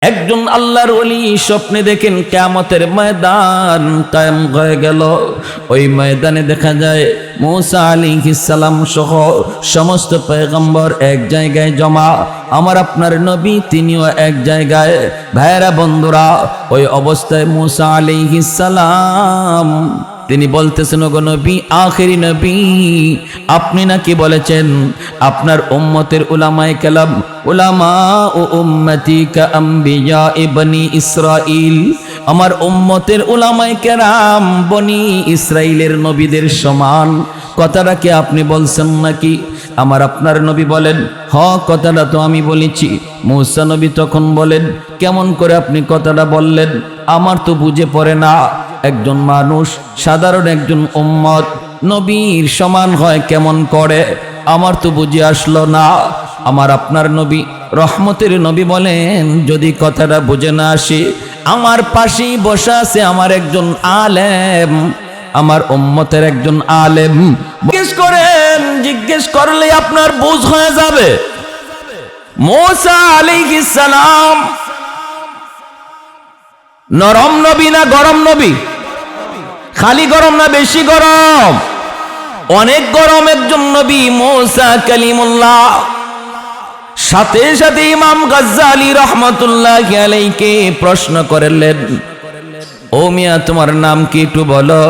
একজন আল্লাহর ওলি স্বপ্নে দেখেন কিয়ামতের ময়দান কায়েম হয়ে গেল। ওই ময়দানে দেখা যায় মুসা আলাইহিস সালাম সহ সমস্ত পয়গম্বর এক জায়গায় জমা, আমার আপনার নবী তিনিও এক জায়গায়। ভাইরা বন্ধুরা, ওই অবস্থায় মুসা আলাইহিস সালাম তিনি বলতেছেন, ওগো নবী, আখেরি নবী, আপনি নাকি বলেছেন আপনার উম্মতের উলামায়ে কেরাম, উলামা ও উম্মতি কা আম্বিয়া বনি ইসরাইল, আমার উম্মতের উলামায়ে কেরাম বনি ইসরাইলের নবীদের সমান। কথাটা কি আপনি বলছেন নাকি? আমার আপনার নবী বলেন, হ, কথাটা তো আমি বলেছি। মুসা নবী তখন বলেন, কেমন করে আপনি কথাটা বললেন? আমার তো বুঝে পড়ে না, একজন মানুষ সাধারণ একজন উম্মত নবীর সমান হয় কেমন করে, আমার তো বুঝে আসলো না। আমার আপনার নবী রহমতের নবী বলেন, যদি কথাটা বুঝে না আসে, আমার পাশেই বসা আছে আমার একজন আলেম, আমার উম্মতের একজন আলেম, জিজ্ঞেস করলে আপনার বুঝ হয়ে যাবে। মুসা আলাইহিস সালাম নরম নবী না গরম নবী? খালি গরম না বেশি গরম? অনেক গরম একজন নবী মুসা কালিমুল্লাহ। সাথে সাথে ইমাম গাজ্জালি রাহমাতুল্লাহি আলাইহি প্রশ্ন করলেন, ও মিয়া, তোমার নাম কি একটু বলো?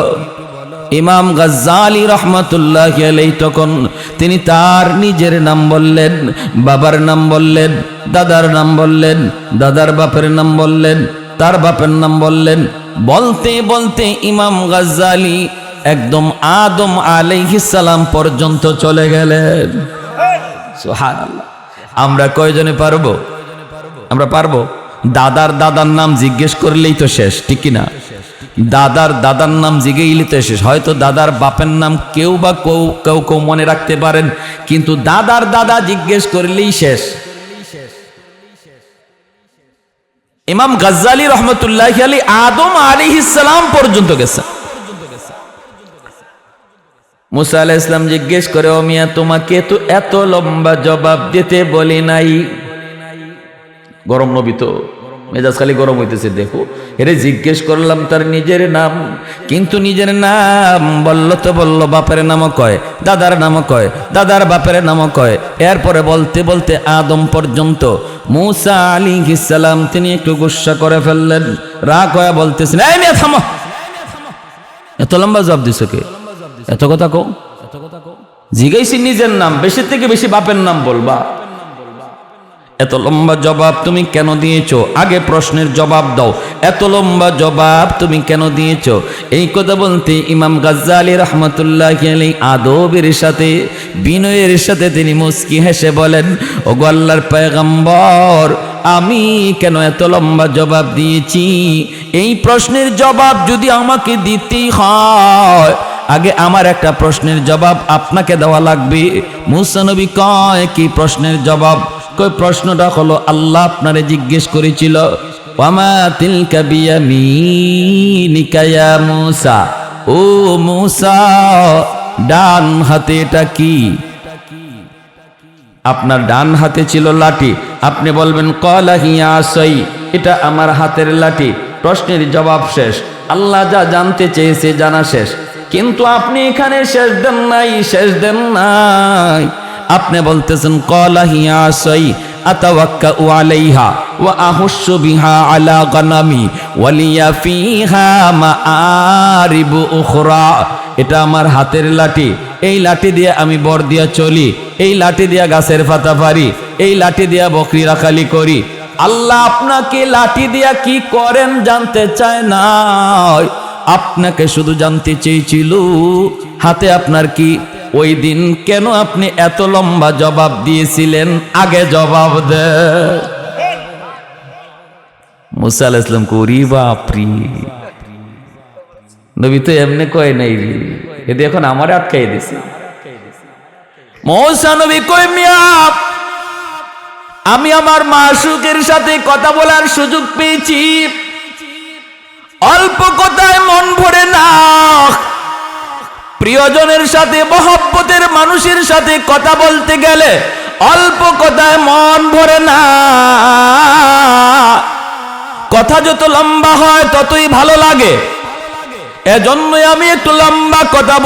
ইমাম গাজ্জালি রাহমাতুল্লাহি আলাইহি তখন তিনি তার নিজের নাম বললেন, বাবার নাম বললেন, দাদার নাম বললেন, দাদার বাপের নাম বললেন, তার বাপের নাম বললেন। বলতে বলতে ইমাম গাজ্জালি একদম আদম আলাইহিস সালাম পর্যন্ত চলে গেলেন। সুবহানাল্লাহ। আমরা কয়জনে পারবো? আমরা পারবো? দাদার দাদার নাম জিজ্ঞেস করলেই তো শেষ, ঠিক কি না? দাদার দাদার নাম জিজ্ঞেইলে তো শেষ। হয়তো দাদার বাপের নাম কেউ বা কেউ মনে রাখতে পারেন, কিন্তু দাদার দাদা জিজ্ঞেস করলেই শেষ। ইমাম গাজ্জালি রহমতুল্লাহি আলাইহি আদম আলাইহিস সালাম পর্যন্ত গেছে। মুসা আলাইহিস সালাম জিজ্ঞেস করে, ও মিয়া, তোমাকে তো এত লম্বা জবাব দিতে বলি নাই। গরম নবী তো, মেজাজ খালি গরম হইতেছে। দেখো, এরে জিজ্ঞেস করলাম তার নিজের নাম, কিন্তু নিজের নাম বললো তো বললো, বাপের নামও কয়, দাদার নামও কয়, দাদার বাপের নামও কয়। এরপরে বলতে বলতে আদম পর্যন্ত। মুসা আলাইহিস সালাম তিনি একটু গুসা করে ফেললেন, রাগ হয়ে বলতেছেন, এই মেয়ে থামো, এত লম্বা জবাব দিছো কে? এত কথা কও? জিজ্ঞাসি নিজের নাম, বেশি থেকে বেশি বাপের নাম বলবা। এত লম্বা জবাব তুমি কেন দিয়েছো? আগে প্রশ্নের জবাব দাও। এত লম্বা জবাব তুমি কেন দিয়েছো? এই কথা বলতে ইমাম গাজ্জালি রাহমাতুল্লাহি আলাইহি আদবের সাথে, বিনয়ের সাথে তিনি মুস্কি হেসে বলেন, ওগো আল্লাহর পয়গম্বর, আমি কেন এত লম্বা জবাব দিয়েছি? এই প্রশ্নের জবাব যদি আমাকে দিতেই হয়, আগে আমার একটা প্রশ্নের জবাব আপনাকে দেওয়া লাগবে। মুসা নবী কয়, কি প্রশ্নের জবাব? কই প্রশ্নটা হলো, আল্লাহ আপনারে জিজ্ঞেস করেছিল, ওয়ামা তিলকা বিয়ামিনিকা ইয়া মুসা, ও মুসা, ডান হাতে এটা কি? আপনার ডান হাতে ছিল লাঠি। আপনি বলবেন, ক্বালা হিয়া আসাই, এটা আমার হাতের লাঠি। প্রশ্নের জবাব শেষ। আল্লাহ যা জানতে চেয়েছে জানা শেষ। কিন্তু আপনি এখানে শেষ দেন নাই, শেষ দেন নাই। আপনি বলতেছেন, ক্বালা হিয়া আসাই আতাওয়াক্কাউ আলাইহা ওয়া আহুশু বিহা আলা গানামি ওয়া লিয়া ফিহা মাআরিবু উখরা, এটা আমার হাতের লাঠি। এই লাঠি দিয়ে আমি বর দিয়া চলি, এই লাঠি দিয়া গাছের পাতা পারি, এই লাঠি দিয়া বকরি রাখালি করি। আল্লাহ আপনাকে লাঠি দিয়া কি করেন জানতে চায় না, আপনাকে শুধু জানতে চেয়েছিল হাতে আপনার কি। ওই দিন কেন আপনি এত লম্বা জবাব দিয়েছিলেন? আগে জবাব দে। মুসা আলাইহিস সালাম করি বাপরি, নবী তো এমনি কয় নাই রে, এদি এখন আমার আটকাই দিছে। মুসা নবী কই, মিয়া, আমি আমার মাশূকের সাথে কথা বলার সুযোগ পেয়েছি। অল্প কথায় মন ভরে না, প্রিয়জনের সাথে, মহব্বতের মানুষের সাথে কথা বলতে গেলে অল্প কথায় মন ভরে না। কথা যত লম্বা হয় ততই ভালো লাগে। এজন্যই আমি একটু লম্বা কথা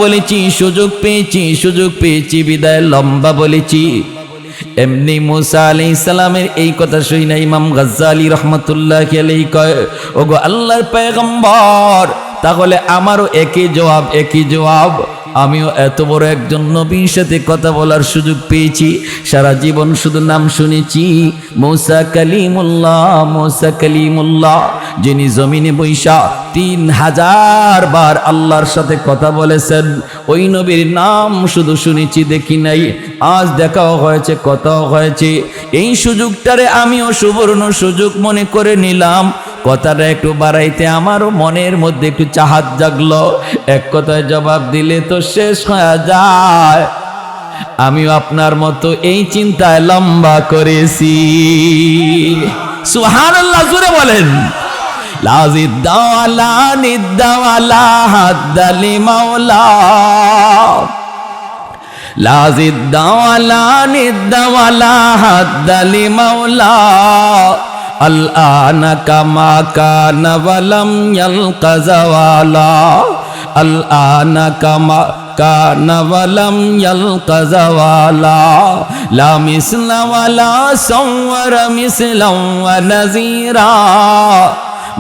বলেছি, সুযোগ পেয়েছি বিদায় লম্বা বলেছি। এমনি মুসা আলাইহিস সালামের এই কথা শুই না ইমাম গাজ্জালী রাহমাতুল্লাহি আলাইহি কয়, ওগো আল্লাহর পয়গম্বর, তাহলে আমারও একই জবাব। আমিও এত বড় একজন নবীর সাথে কথা বলার সুযোগ পেয়েছি, সারা জীবন শুধু নাম শুনেছি মুসা কালিমুল্লাহ, যিনি জমিনে বৈশা 3000 বার আল্লাহর সাথে কথা বলেছেন। ওই নবীর নাম শুধু শুনেছি, দেখি নাই। আজ দেখাও হয়েছে, কথাও হয়েছে। এই সুযোগটারে আমিও সুবর্ণ সুযোগ মনে করে নিলাম। কথাটা একটু বাড়াইতে আমারও মনের মধ্যে একটু চাহাত জাগলো। এক কথায় জবাব দিলে তো শেষ হয়ে যায়। আমিও আপনার মতো এই চিন্তায় লম্বা করেছি। সুবহানাল্লাহ, জোরে বলেন। লাজিদ্দাওয়ালা নিদ্দাওয়ালা হাদ্দালি মাওলা, লাজিদ্দাওয়ালা নিদ্দাওয়ালা হাদ্দালি মাওলা, আল-আনা কামা কানা ওয়ালাম ইয়ালকা জাওয়ালা, আল-আনা কামা কানা ওয়ালাম ইয়ালকা জাওয়ালা, লা মিসলা ওয়ালা সাওয়ারা মিসলাম ওয়া নাযীরা,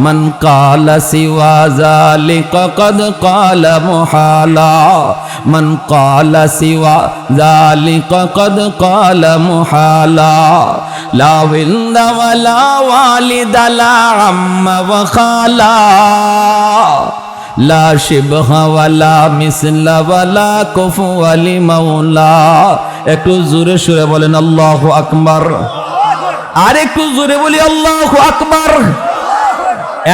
মান ক্বালা সিওয়া যালিকা ক্বাদ ক্বালা মুহালা, মান ক্বালা সিওয়া যালিকা ক্বাদ ক্বালা মুহালা, লা ওয়ালদা ওয়ালা ওয়ালিদা লা আম্মা ওয়া খালা, লা শিবহা ওয়ালা মিসলা ওয়ালা কুফুয়া লিমাওলা। একটু জোরে সুরে বলেন আল্লাহু আকবার। আর একটু জোরে বলি আল্লাহু আকবার।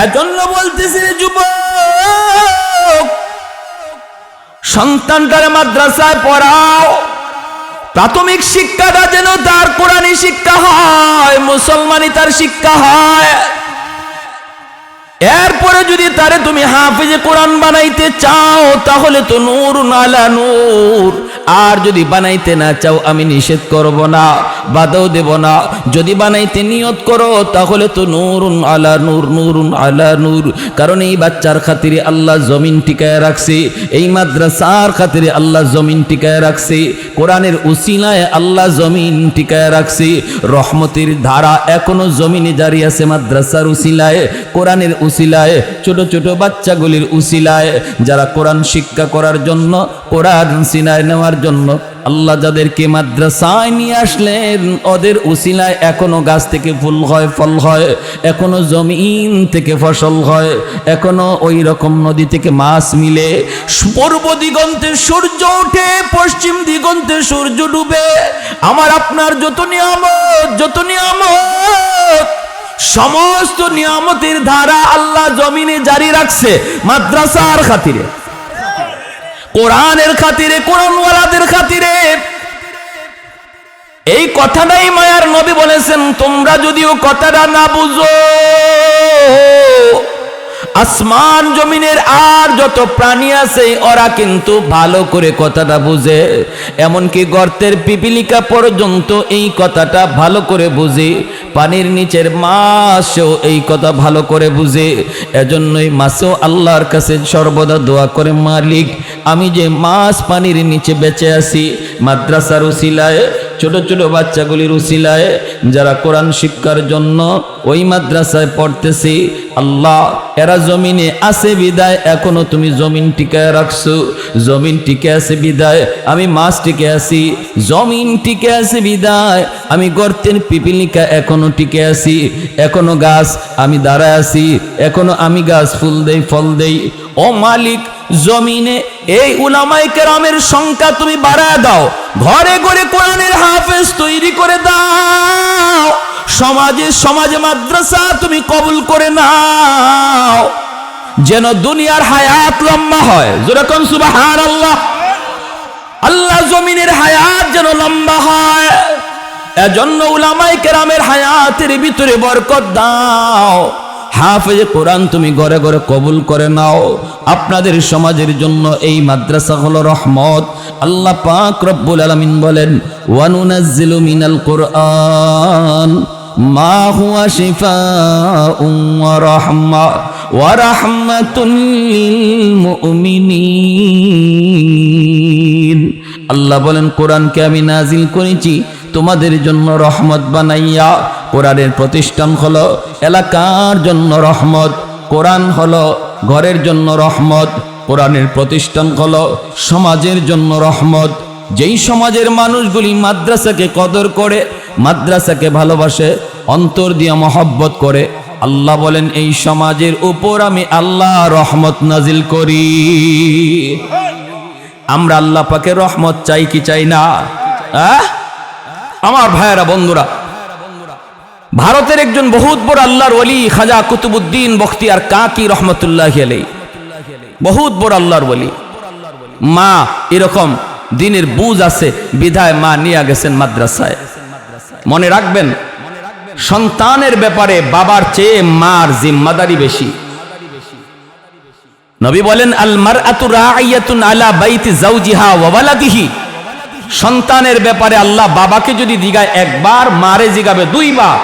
এজন্য বলতেছি যুবক, সন্তানটারে মাদ্রাসায় পড়াও, প্রাথমিক শিক্ষাটা যেন তার কোরআনী শিক্ষা হয়, মুসলমানি তার শিক্ষা হয়। এরপরে যদি তারে তুমি হাফেজে কোরআন বানাইতে চাও তাহলে তো নূরুন আলা নূর। আর যদি বানাইতে না চাও আমি নিষেধ করব না, বাধাও দেব না। যদি বানাইতে নিয়ত করো তাহলে তো নূরুন আলা নূর, নূরুন আলা নূর। কারণ এই বাচ্চার খাতিরে আল্লাহ জমিন টিকায় রাখছে, এই মাদ্রাসার খাতিরে আল্লাহ জমিন টিকায় রাখছে, কোরআনের উসিলায় আল্লাহ জমিন টিকায় রাখছে। রহমতের ধারা এখনো জমিনে জারি আছে মাদ্রাসার উসিলায়, কোরআনের উসিলায়, ছোট ছোট বাচ্চাগুলির উসিলায়, যারা কোরআন শিক্ষা করার জন্য, কোরআন সিনায় নেওয়ার জন্য আল্লাহ যাদেরকে মাদ্রাসায় নিয়ে আসলেন, ওদের উসিলায় এখনো গাছ থেকে ফুল হয়, ফল হয়, এখনো জমিন থেকে ফসল হয়, এখনো ওই রকম নদী থেকে মাছ মিলে। পূর্ব দিগন্তে সূর্য ওঠে, পশ্চিম দিগন্তে সূর্য ডুবে। আমার আপনার যত নিয়ামত সমস্ত নিয়ামতের ধারা আল্লাহ জমিনে জারি রাখছে মাদ্রাসার খাতিরে, কোরআনের খাতিরে, কোরআনওয়ালাদের খাতিরে। এই কথাটাই মায়ার নবী বলেছেন, তোমরা যদিও কথাটা না বুঝো, আসমান জমিনের আর যত প্রাণী আছে ওরা কিন্তু ভালো করে কথাটা বুঝে। এমনকি গর্তের পিপিলিকা পর্যন্ত এই কথাটা ভালো করে বুঝে, পানির নিচের মাছও এই কথা ভালো করে বুঝে। এজন্যই মাছও আল্লাহর কাছে সর্বদা দোয়া করে, মালিক আমি যে মাছ পানির নিচে বেঁচে আছি, মাদ্রাসার উসিলায়, ছোট ছোট বাচ্চাগুলির উসিলায়, যারা কোরআন শিক্ষার জন্য ওই মাদ্রাসায় পড়তেছি, আল্লাহ এরা জমিনে আছে বিদায় এখনো তুমি জমিন টিকায় রাখছো। জমিন টিকে আছে বিদায় আমি মাছ টিকে আছি, জমিন টিকে আছে বিদায় আমি গর্তের পিপিলিকা এখনো টিকে আছি, এখনো গাছ আমি দাঁড়ায় আছি, এখনো আমি গাছ ফুল দেই, ফল দেই। ও মালিক, জমিনে এই উলামায়ে কেরামের সংখ্যা তুমি বাড়ায় দাও, ঘরে ঘরে কোরআনের হাফেজ তৈরি করে দাও, সমাজে মাদ্রাসা তুমি কবুল করে নাও, যেন দুনিয়ার হায়াত লম্বা হয়। যেরকম সুবহানাল্লাহ, আল্লাহ জমিনের হায়াত যেন লম্বা হয়। এজন্য উলামায়ে কেরামের হায়াতের ভিতরে বরকত দাও। হাফেজে কোরআন তুমি ঘরে ঘরে কবুল করে নাও। আপনাদের সমাজের জন্য এই মাদ্রাসা হলো রহমত। আল্লাহ পাক রব্বুল আলামিন বলেন, ওয়া নুনাজ্জিলু মিনাল কুরআন মা হুয়া শিফাউন ওয়া রাহমাতুল লিল মুমিনিন। আল্লাহ বলেন, কোরআনকে আমি নাজিল করেছি তোমাদের জন্য রহমত বানাইয়া। কোরআনের প্রতিষ্ঠান হলো এলাকার জন্য রহমত, কোরআন হলো ঘরের জন্য রহমত, কোরআনের প্রতিষ্ঠান হলো সমাজের জন্য রহমত। যেই সমাজের মানুষগুলি মাদ্রাসাকে কদর করে, মাদ্রাসাকে ভালোবাসে, অন্তর দিয়ে মহব্বত করে, আল্লাহ বলেন এই সমাজের উপর আমি আল্লাহ রহমত নাজিল করি। আমরা আল্লাহ পাকের রহমত চাই কি চাই না? আমার ভাইয়েরা, বন্ধুরা, ভারতের একজন বহুত বড় আল্লাহর ওলি খাজা কুতুবউদ্দিন বখতিয়ার কাকি রহমতুল্লাহি আলাইহি, বহুত বড় আল্লাহর ওলি। মা এরকম দিনের বুঝ আছে বিধায় মা নিয়ে গেছেন মাদ্রাসায়। মনে রাখবেন, সন্তানের ব্যাপারে বাবার চেয়ে মার জিম্মাদারি বেশি। নবী বলেন, আল মারআতু রাইয়াতুন আলা বাইতি যাওজিহা ওয়া ওয়ালাদিহি। সন্তানের ব্যাপারে আল্লাহ বাবাকে যদি জিগায় একবার, মারে জিগাবে দুইবার।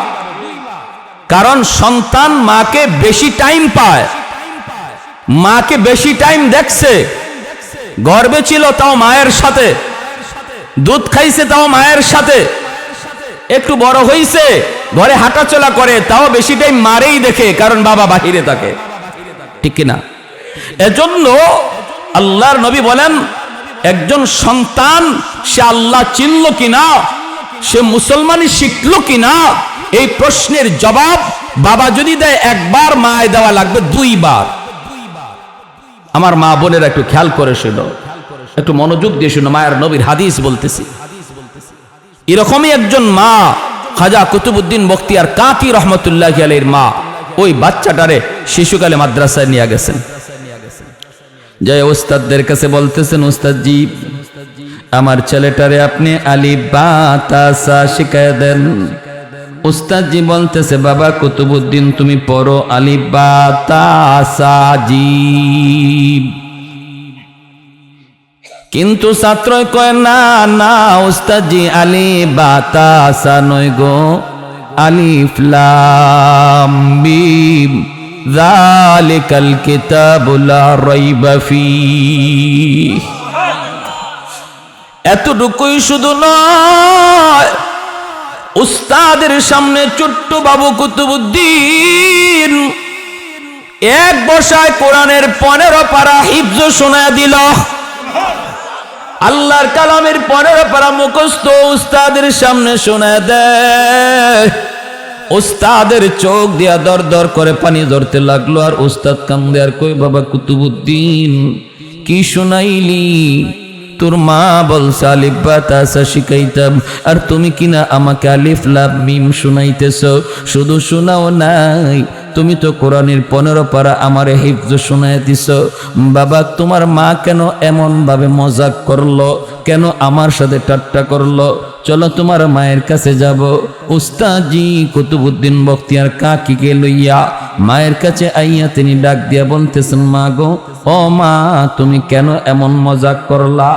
কারণ সন্তান মাকে বেশি টাইম পায়, মাকে বেশি টাইম দেখছে। গর্ভে ছিল তাও মায়ের সাথে, দুধ খাইছে তাও মায়ের সাথে, একটু বড় হইছে ঘরে হাঁটাচলা করে তাও বেশি টাইম মারেই দেখে, কারণ বাবা বাহিরে থাকে, ঠিক কিনা? এজন্য আল্লাহর নবী বলেন, একজন সন্তান সে আল্লাহ চিনল কিনা, সে মুসলমানি শিখল কিনা, এই প্রশ্নের জবাব বাবা যদি দেয় একবার, মায় দেওয়া লাগবে দুইবার। আমার মা বোনেরা একটু খেয়াল করে শুনো, একটু মনোযোগ দিয়ে শুনো, মায়ের নবীর হাদিস বলতেছি। এরকমই একজন মা খাজা কুতুবউদ্দিন বখতিয়ার কাকি রহমতুল্লাহি আলাইহির মা ওই বাচ্চাটারে শিশুকালে মাদ্রাসায় নিয়ে গেছেন। যে উস্তাদদের কাছে বলতেছেন, উস্তাদজি আমার ছেলেটারে আপনি আলিফ বা তা সা শিখায় দেন। উস্তাদজি বলতেছে, বাবা কুতুবউদ্দিন তুমি পড়ো আলিফ বা তা সা জিম। কিন্তু ছাত্রই কয়, না না উস্তাদজি আলিফ বা তা সা নয় গো, আলিফ লাম মিম যালিকাল কিতাবু লা রাইবা ফীহ। এতটুকুই শুধু নয়, উস্তাদের সামনে ছোট্ট বাবু কুতুবউদ্দিন এক বসায় কোরআনের 15 পারা হিফজ শোনায় দিল। আল্লাহর কালামের 15 পারা মুখস্থ উস্তাদের সামনে শোনায় দেয়। উস্তাদের চোখ দিয়া দর দর করে পানি ধরতে লাগলো, আর উস্তাদ কান্দে আর কই, বাবা কুতুবউদ্দিন কি শোনাইলি? তোর মা বলছে আলিফ বা তা সা শিখাইতাম, আর তুমি কিনা আমাকে আলিফ লাম মিম শোনাইতেছ। শুধু শোনাও নাই, তুমি তো কোরআনের 15 পারা আমারে হিফজ শোনায় দিছ। বাবা তোমার মা কেন এমন ভাবে মজাক করলো, কেন আমার সাথে ঠাট্টা করলো? চলো তোমার মায়ের কাছে যাব। উস্তাদজি কুতুবউদ্দিন বখতিয়ার কাকিকে লইয়া মায়ের কাছে আইয়া তিনি ডাক দিয়া বলতেছেন, মা গো, ও মা তুমি কেন এমন মজাক করলা?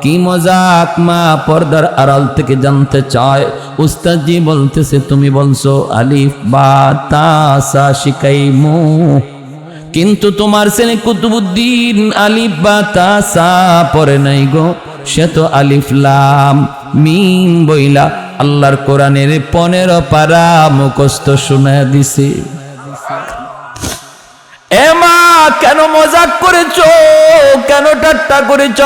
কি মজাক মা? পর্দার আড়াল থেকে জানতে চায়। উস্তাদজি বলতেছে, তুমি বলছো আলিফ বা তা সা শিখাইমু, কিন্তু তোমার ছেলে কুতুবউদ্দিন আলিফ বা তা সা পড়ে নাই গো, সে তো আলিফ লাম মিম বইলা আল্লাহর কোরআনের 15 পারা মুখস্থ শোনায় দিছে। এ মা কেন মজাক করেছো, কেন ঠাট্টা করেছ?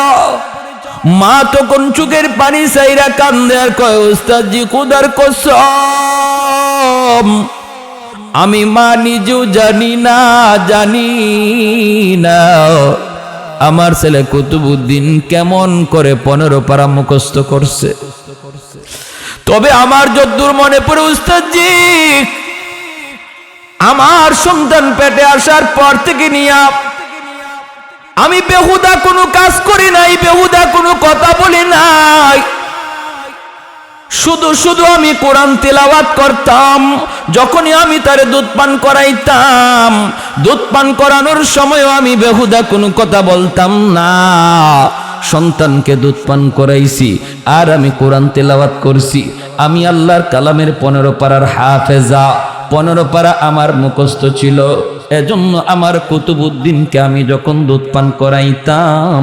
মা তখন চোখের পানি চাইরা কান্দে আর কয়, উস্তাদজি খোদার কসম আমি মা নিজেও জানি না আমার ছেলে কুতুবউদ্দিন কেমন করে 15 পারা মুখস্থ করছে। তবে আমার যদ্দূর মনে পড়ে উস্তাদজি, আমার সন্তান পেটে আসার পর থেকে নিয়া আমি বেহুদা কোনো কাজ করি নাই, বেহুদা কোনো কথা বলি নাই। শুধু শুধু আমি কোরআন তেলাওয়াত করতাম। যখনই আমি তারে দুধ পান করাইতাম, দুধ পান করানোর সময়ও আমি বেহুদা কোনো কথা বলতাম না। সন্তানকে দুধ পান করাইছি, আর আমি কোরআন তেলাওয়াত করছি। আমি আল্লাহর কালামের 15 পারার হাফেজা, 15 পারা আমার মুখস্থ ছিল। এজন্য আমার কুতুবউদ্দিনকে আমি যখন দুধ পান করাইতাম,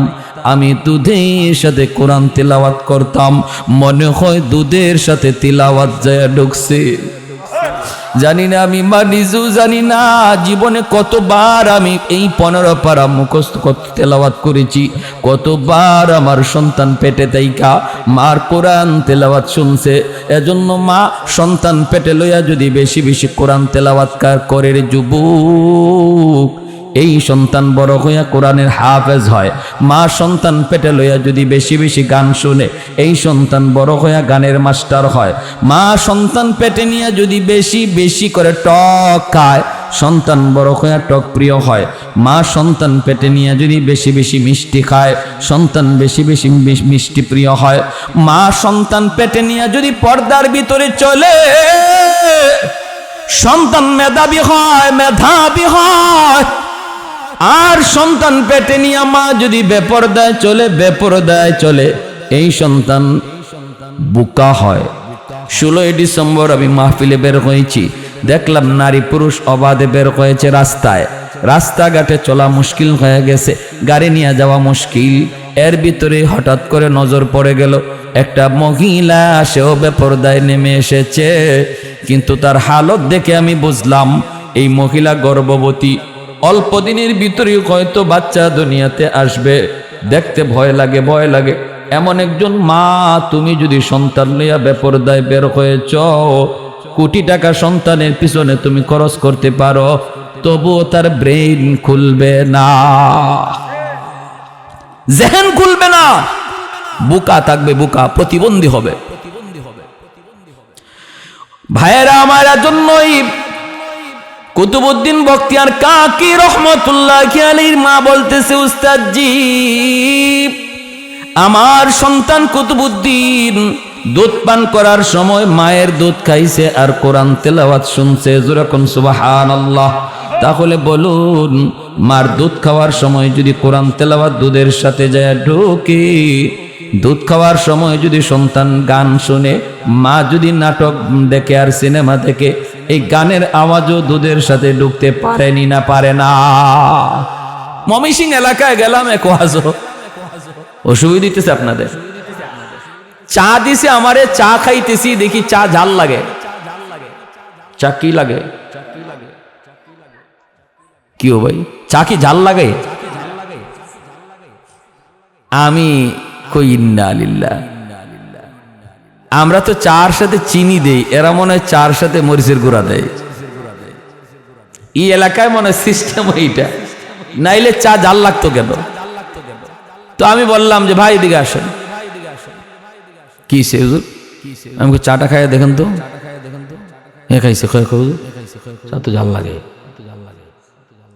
আমি দুধের সাথে কোরআন তেলাওয়াত করতাম, মনে হয় দুধের সাথে তিলাওয়াত যায় ঢুকছে। জানি না, আমি নিজেও জানি না জীবনে কতবার আমি এই 15 পারা মুখস্থ তেলাওয়াত করেছি, কতবার আমার সন্তান পেটে তাইকা মার কোরআন তেলাওয়াত শুনছে। এজন্য মা সন্তান পেটে লইয়া যদি বেশি বেশি কোরআন তেলাওয়াত করে রে যুবক, এই সন্তান বড় হইয়া কোরআনের হাফেজ হয়। মা সন্তান পেটে লইয়া যদি বেশি বেশি গান শুনে, এই সন্তান বড় হইয়া গানের মাস্টার হয়। মা সন্তান পেটে নিয়ে যদি বেশি বেশি করে টক খায়, সন্তান বড় হইয়া টক প্রিয় হয়। মা সন্তান পেটে নিয়ে যদি বেশি বেশি মিষ্টি খায়, সন্তান বেশি বেশি মিষ্টি প্রিয় হয়। মা সন্তান পেটে নিয়ে যদি পর্দার ভিতরে চলে, সন্তান মেধাবী হয়, মেধাবী হয়। আর সন্তান পেটে নিয়ে মা যদি বেপরদায় চলে, বেপরদায় চলে, এই সন্তান বোকা হয়। 16 ডিসেম্বর আমি মাহফিলে বের হয়েছি, দেখলাম নারী পুরুষ অবাধে বের হয়েছে রাস্তায়। রাস্তাঘাটে চলা মুশকিল হয়ে গেছে, গাড়ি নিয়ে যাওয়া মুশকিল। এর ভিতরে হঠাৎ করে নজর পড়ে গেল একটা মহিলা, সেও বেপরদায় নেমে এসেছে। কিন্তু তার হালত দেখে আমি বুঝলাম এই মহিলা গর্ভবতী, অল্প দিনের ভিতরে হয়তো বাচ্চা দুনিয়াতে আসবে। দেখতে ভয় লাগে, ভয় লাগে। এমন একজন মা, তুমি যদি সন্তান লইয়া বেপরদায় বের হয়েছ, কোটি টাকা সন্তানের পিছনে তুমি খরচ করতে পারো, তবুও তার ব্রেইন খুলবে না, জেহেন খুলবে না, বোকা থাকবে, বোকা, প্রতিবন্ধী হবে। ভাইয়েরা আমার, জন্যই কুতুবউদ্দিন বখতিয়ার কাকি রহমতুল্লাহি আলাইহির মা বলতেছে, উস্তাদজি, আমার সন্তান কুতুবউদ্দিন দুধ পান করার সময় মায়ের দুধ খাইছে আর কোরআন তেলাওয়াত শুনছে। যেরকম সুবহানাল্লাহ। তাহলে বলুন, মার দুধ খাওয়ার সময় যদি কোরআন তেলাওয়াত দুধের সাথে যায় ঢোকে, দুধ খাওয়ার সময় যদি সন্তান গান শুনে, মা যদি নাটক দেখে আর সিনেমা দেখে, এই গানের আওয়াজও দুধের সাথে ঢুকতে পারেনি না, পারে না। ময়মনসিংহ এলাকায় গেলাম, এক ওয়াজ, অসুবিধা দিতেছে আপনাদের। চা দিছে আমারে, চা খাইতেছি, দেখি চা ঝাল লাগে। চা কি লাগে? কি ও ভাই, চা কি ঝাল লাগে? আমি কই ইন্না লিল্লাহ। আমরা তো চার সাথে চিনি দেই, এরা মনে হয় চার সাথে মরিচের গুঁড়া দেয়। এই এলাকায় মনে হয় সিস্টেম এইটা, নাইলে চা ঝাল লাগতো কেন? তো আমি বললাম যে ভাই এদিকে আসেন। কি সে হুজুর? আমাকে চাটা খাইয়া দেখেন তো। খাইছে, চা তো ঝাল লাগে।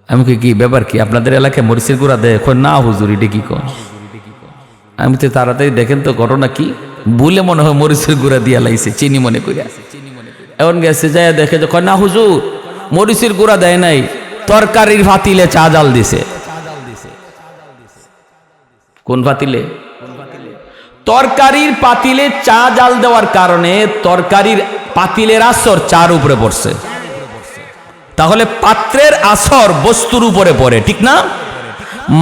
আমাকে কি ব্যাপার কি, আপনাদের এলাকায় মরিচের গুঁড়া দেয়? না হুজুর, এটা কি কন? আমি তো তাড়াতাড়ি দেখেন তো ঘটনা কি। ভুলে মনে হয় মরিচের গুঁড়া দিয়া লাইছে, চিনি মনে করিয়া। এখন গেছে, যায় দেখে যে না হুজুর, মরিচের গুঁড়া দেয় নাই, তরকারির পাতিলে চা জাল দিছে। কোন পাতিলে? তরকারির পাতিলে চা জাল দেওয়ার কারণে তরকারির পাতিলের আসর চার উপরে পড়ছে। তাহলে পাত্রের আসর বস্তুর উপরে পড়ে, ঠিক না?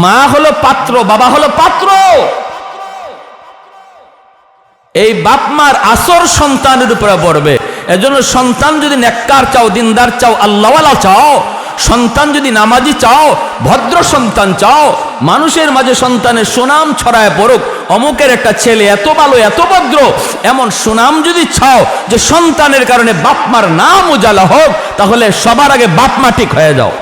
মা হলো পাত্র, বাবা হলো পাত্র। এই বাপ মার আসর সন্তানের উপরে পড়বে। এজন্য সন্তান যদি নেককার চাও, দিনদার চাও, আল্লাহওয়ালা চাও, সন্তান যদি নামাজি চাও, ভদ্র সন্তান চাও, মানুষের মাঝে সন্তানের সুনাম ছড়ায় পড়ুক, অমুকের একটা ছেলে এত ভালো, এত ভদ্র, এমন সুনাম যদি চাও যে সন্তানের কারণে বাপ মার নাম উজালা হোক, তাহলে সবার আগে বাপ মা ঠিক হয়ে যাও।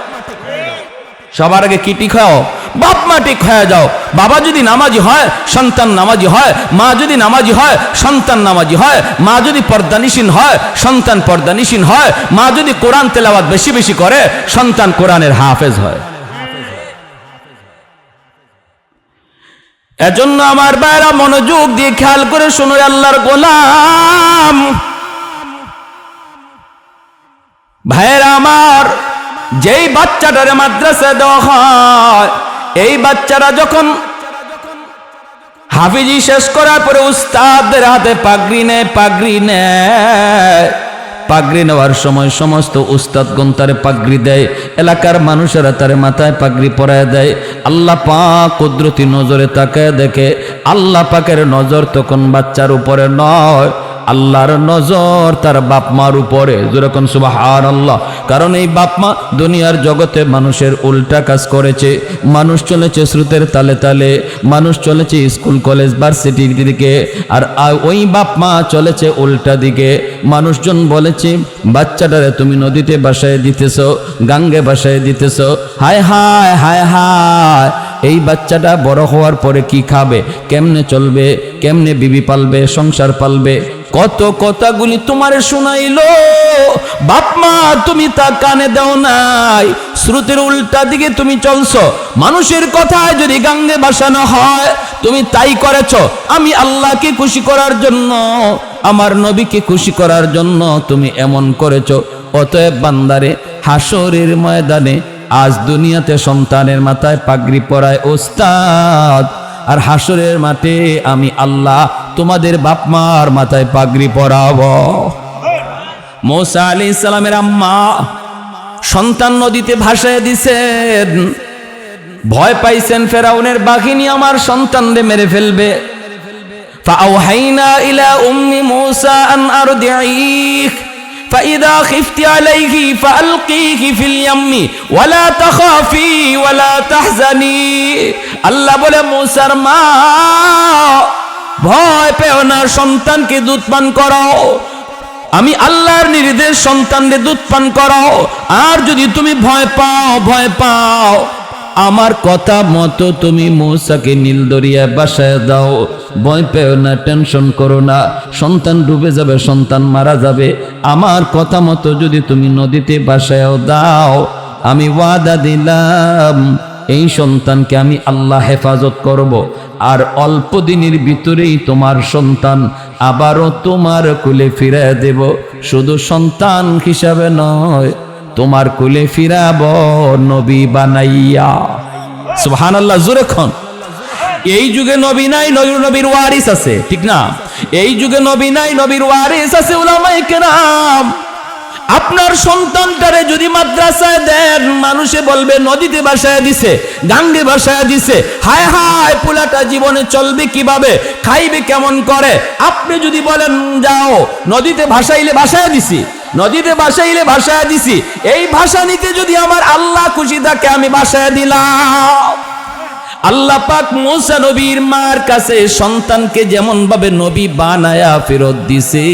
সবার আগে কি ঠিক হও? বাপ মা ঠিক হয়ে যাও। বাবা যদি নামাজি হয়, সন্তান নামাজি হয়। মা যদি নামাজি হয়, সন্তান নামাজি হয়। মা যদি পর্দানিসীন হয়, সন্তান পর্দানিসীন হয়। মা যদি কোরআন তেলাওয়াত বেশি বেশি করে, সন্তান কোরআনের হাফেজ হয়। এজন্য আমার ভাইরা মনোযোগ দিয়ে খেয়াল করে শুনো, আল্লাহর গোলাম ভাইরা আমার, যেই বাচ্চাটারে মাদ্রাসায় দেওয়া হয়, এই বাচ্চারা যখন হাফিজি শেষ করার পরে উস্তাদদের হাতে পাগড়ি নেয়, পাগড়ি নেওয়ার সময় সমস্ত উস্তাদগণ তারে পাগড়ি দেয়, এলাকার মানুষেরা তারে মাথায় পাগড়ি পরায় দেয়। আল্লাহ পাক কুদরতি নজরে তাকায় দেখে আল্লাহ পাকের নজর তখন বাচ্চার উপরে নয়, আল্লাহর নজর তার বাপ মার উপরে। যেরকম সুবহানাল্লাহ। কারণ এই বাপ মা দুনিয়ার জগতে মানুষের উল্টা কাজ করেছে, মানুষ চলেছে স্রোতের তালে তালে, মানুষ চলেছে স্কুল কলেজ ভার্সিটির দিকে, আর ওই বাপ মা চলেছে উল্টা দিকে। মানুষজন বলেছে বাচ্চাটারে তুমি নদীতে ভাসায় দিতেছ, গাঙ্গে ভাসায় দিতেছ, হায় হায় হায় হায়, এই বাচ্চাটা বড় হওয়ার পরে কি খাবে, কেমনে চলবে, কেমনে বিবি পালবে, সংসার পালবে। কত কথাগুলি তোমারে শোনাইলো, বাপ মা তুমি তা কানে দাও নাই, স্রোতের উল্টা দিকে তুমি চলছো। মানুষের কথায় যদি গাঙ্গে ভাসানো হয় তুমি তাই করেছো। আমি আল্লাহকে খুশি করার জন্য, আমার নবীকে খুশি করার জন্য তুমি এমন করেছো। অতএব বান্দারে, হাসরের ময়দানে আজ দুনিয়াতে সন্তানের মাথায় পাগড়ি পরায় ওস্তাদ, আর হাসরের মাঠে আমি আল্লাহ তোমাদের বাপ মার মাথায় পাগড়ি পরাবো। মুসা আলাইহিস সালামের আম্মা সন্তান নদীতে ভাসায় দিছেন, ভয় পাইছেন ফেরাউনের বাহিনী আমার সন্তানরে মেরে ফেলবে। ফাআওহাইনা ইলা উম্মি মুসা আন আরদিঈহ فإذا خفت عليه فألقيه في اليم ولا تخافي ولا تحزني। আল্লাহ বলে মুসার মা, ভয় পেও না, সন্তানকে দুধ পান করাও, আমি আল্লাহর নির্দেশ, সন্তানকে দুধ পান করাও। আর যদি তুমি ভয় পাও আমার কথা মতো তুমি মূসাকে নীল দরিয়ায় ভাসায় দাও। ভয় পেও না, টেনশন করো না, সন্তান ডুবে যাবে, সন্তান মারা যাবে, আমার কথা মতো যদি তুমি নদীতে ভাসায় দাও, আমি ওয়াদা দিলাম এই সন্তানকে আমি আল্লাহ হেফাজত করব, আর অল্প দিনের ভিতরেই তোমার সন্তান আবারও তোমার কোলে ফিরিয়ে দেব। শুধু সন্তান হিসাবে নয়, তোমার কোলে ফিরাবো নবী বানাইয়া। সুবহানাল্লাহ, জোরে খন। এই যুগে নবী নাই, নবীর ওয়ারিস আছে, ঠিক না? এই যুগে নবী নাই, নবীর ওয়ারিস আছে উলামায়ে কেরাম। আপনার সন্তানটারে যদি মাদ্রাসায় দেন, মানুষে বলবে নদীতে ভাসায় দিছে, গাঙ্গে ভাসায় দিছে, হায় হায় পোলাটা জীবনে চলবে কিভাবে, খাইবে কেমন করে। আপনি যদি বলেন যাও নদীতে ভাসাইলে ভাসায় দিছি, নদীতে ভাসাইলে ভাসায় দিছি, এই ভাষা নিতে যদি আমার আল্লাহ খুশি থাকে আমি ভাসায় দিলাম। আল্লাহ পাক মুসা নবীর মার কাছে সন্তানকে যেমন ভাবে নবী বানায়া ফেরত দিছে,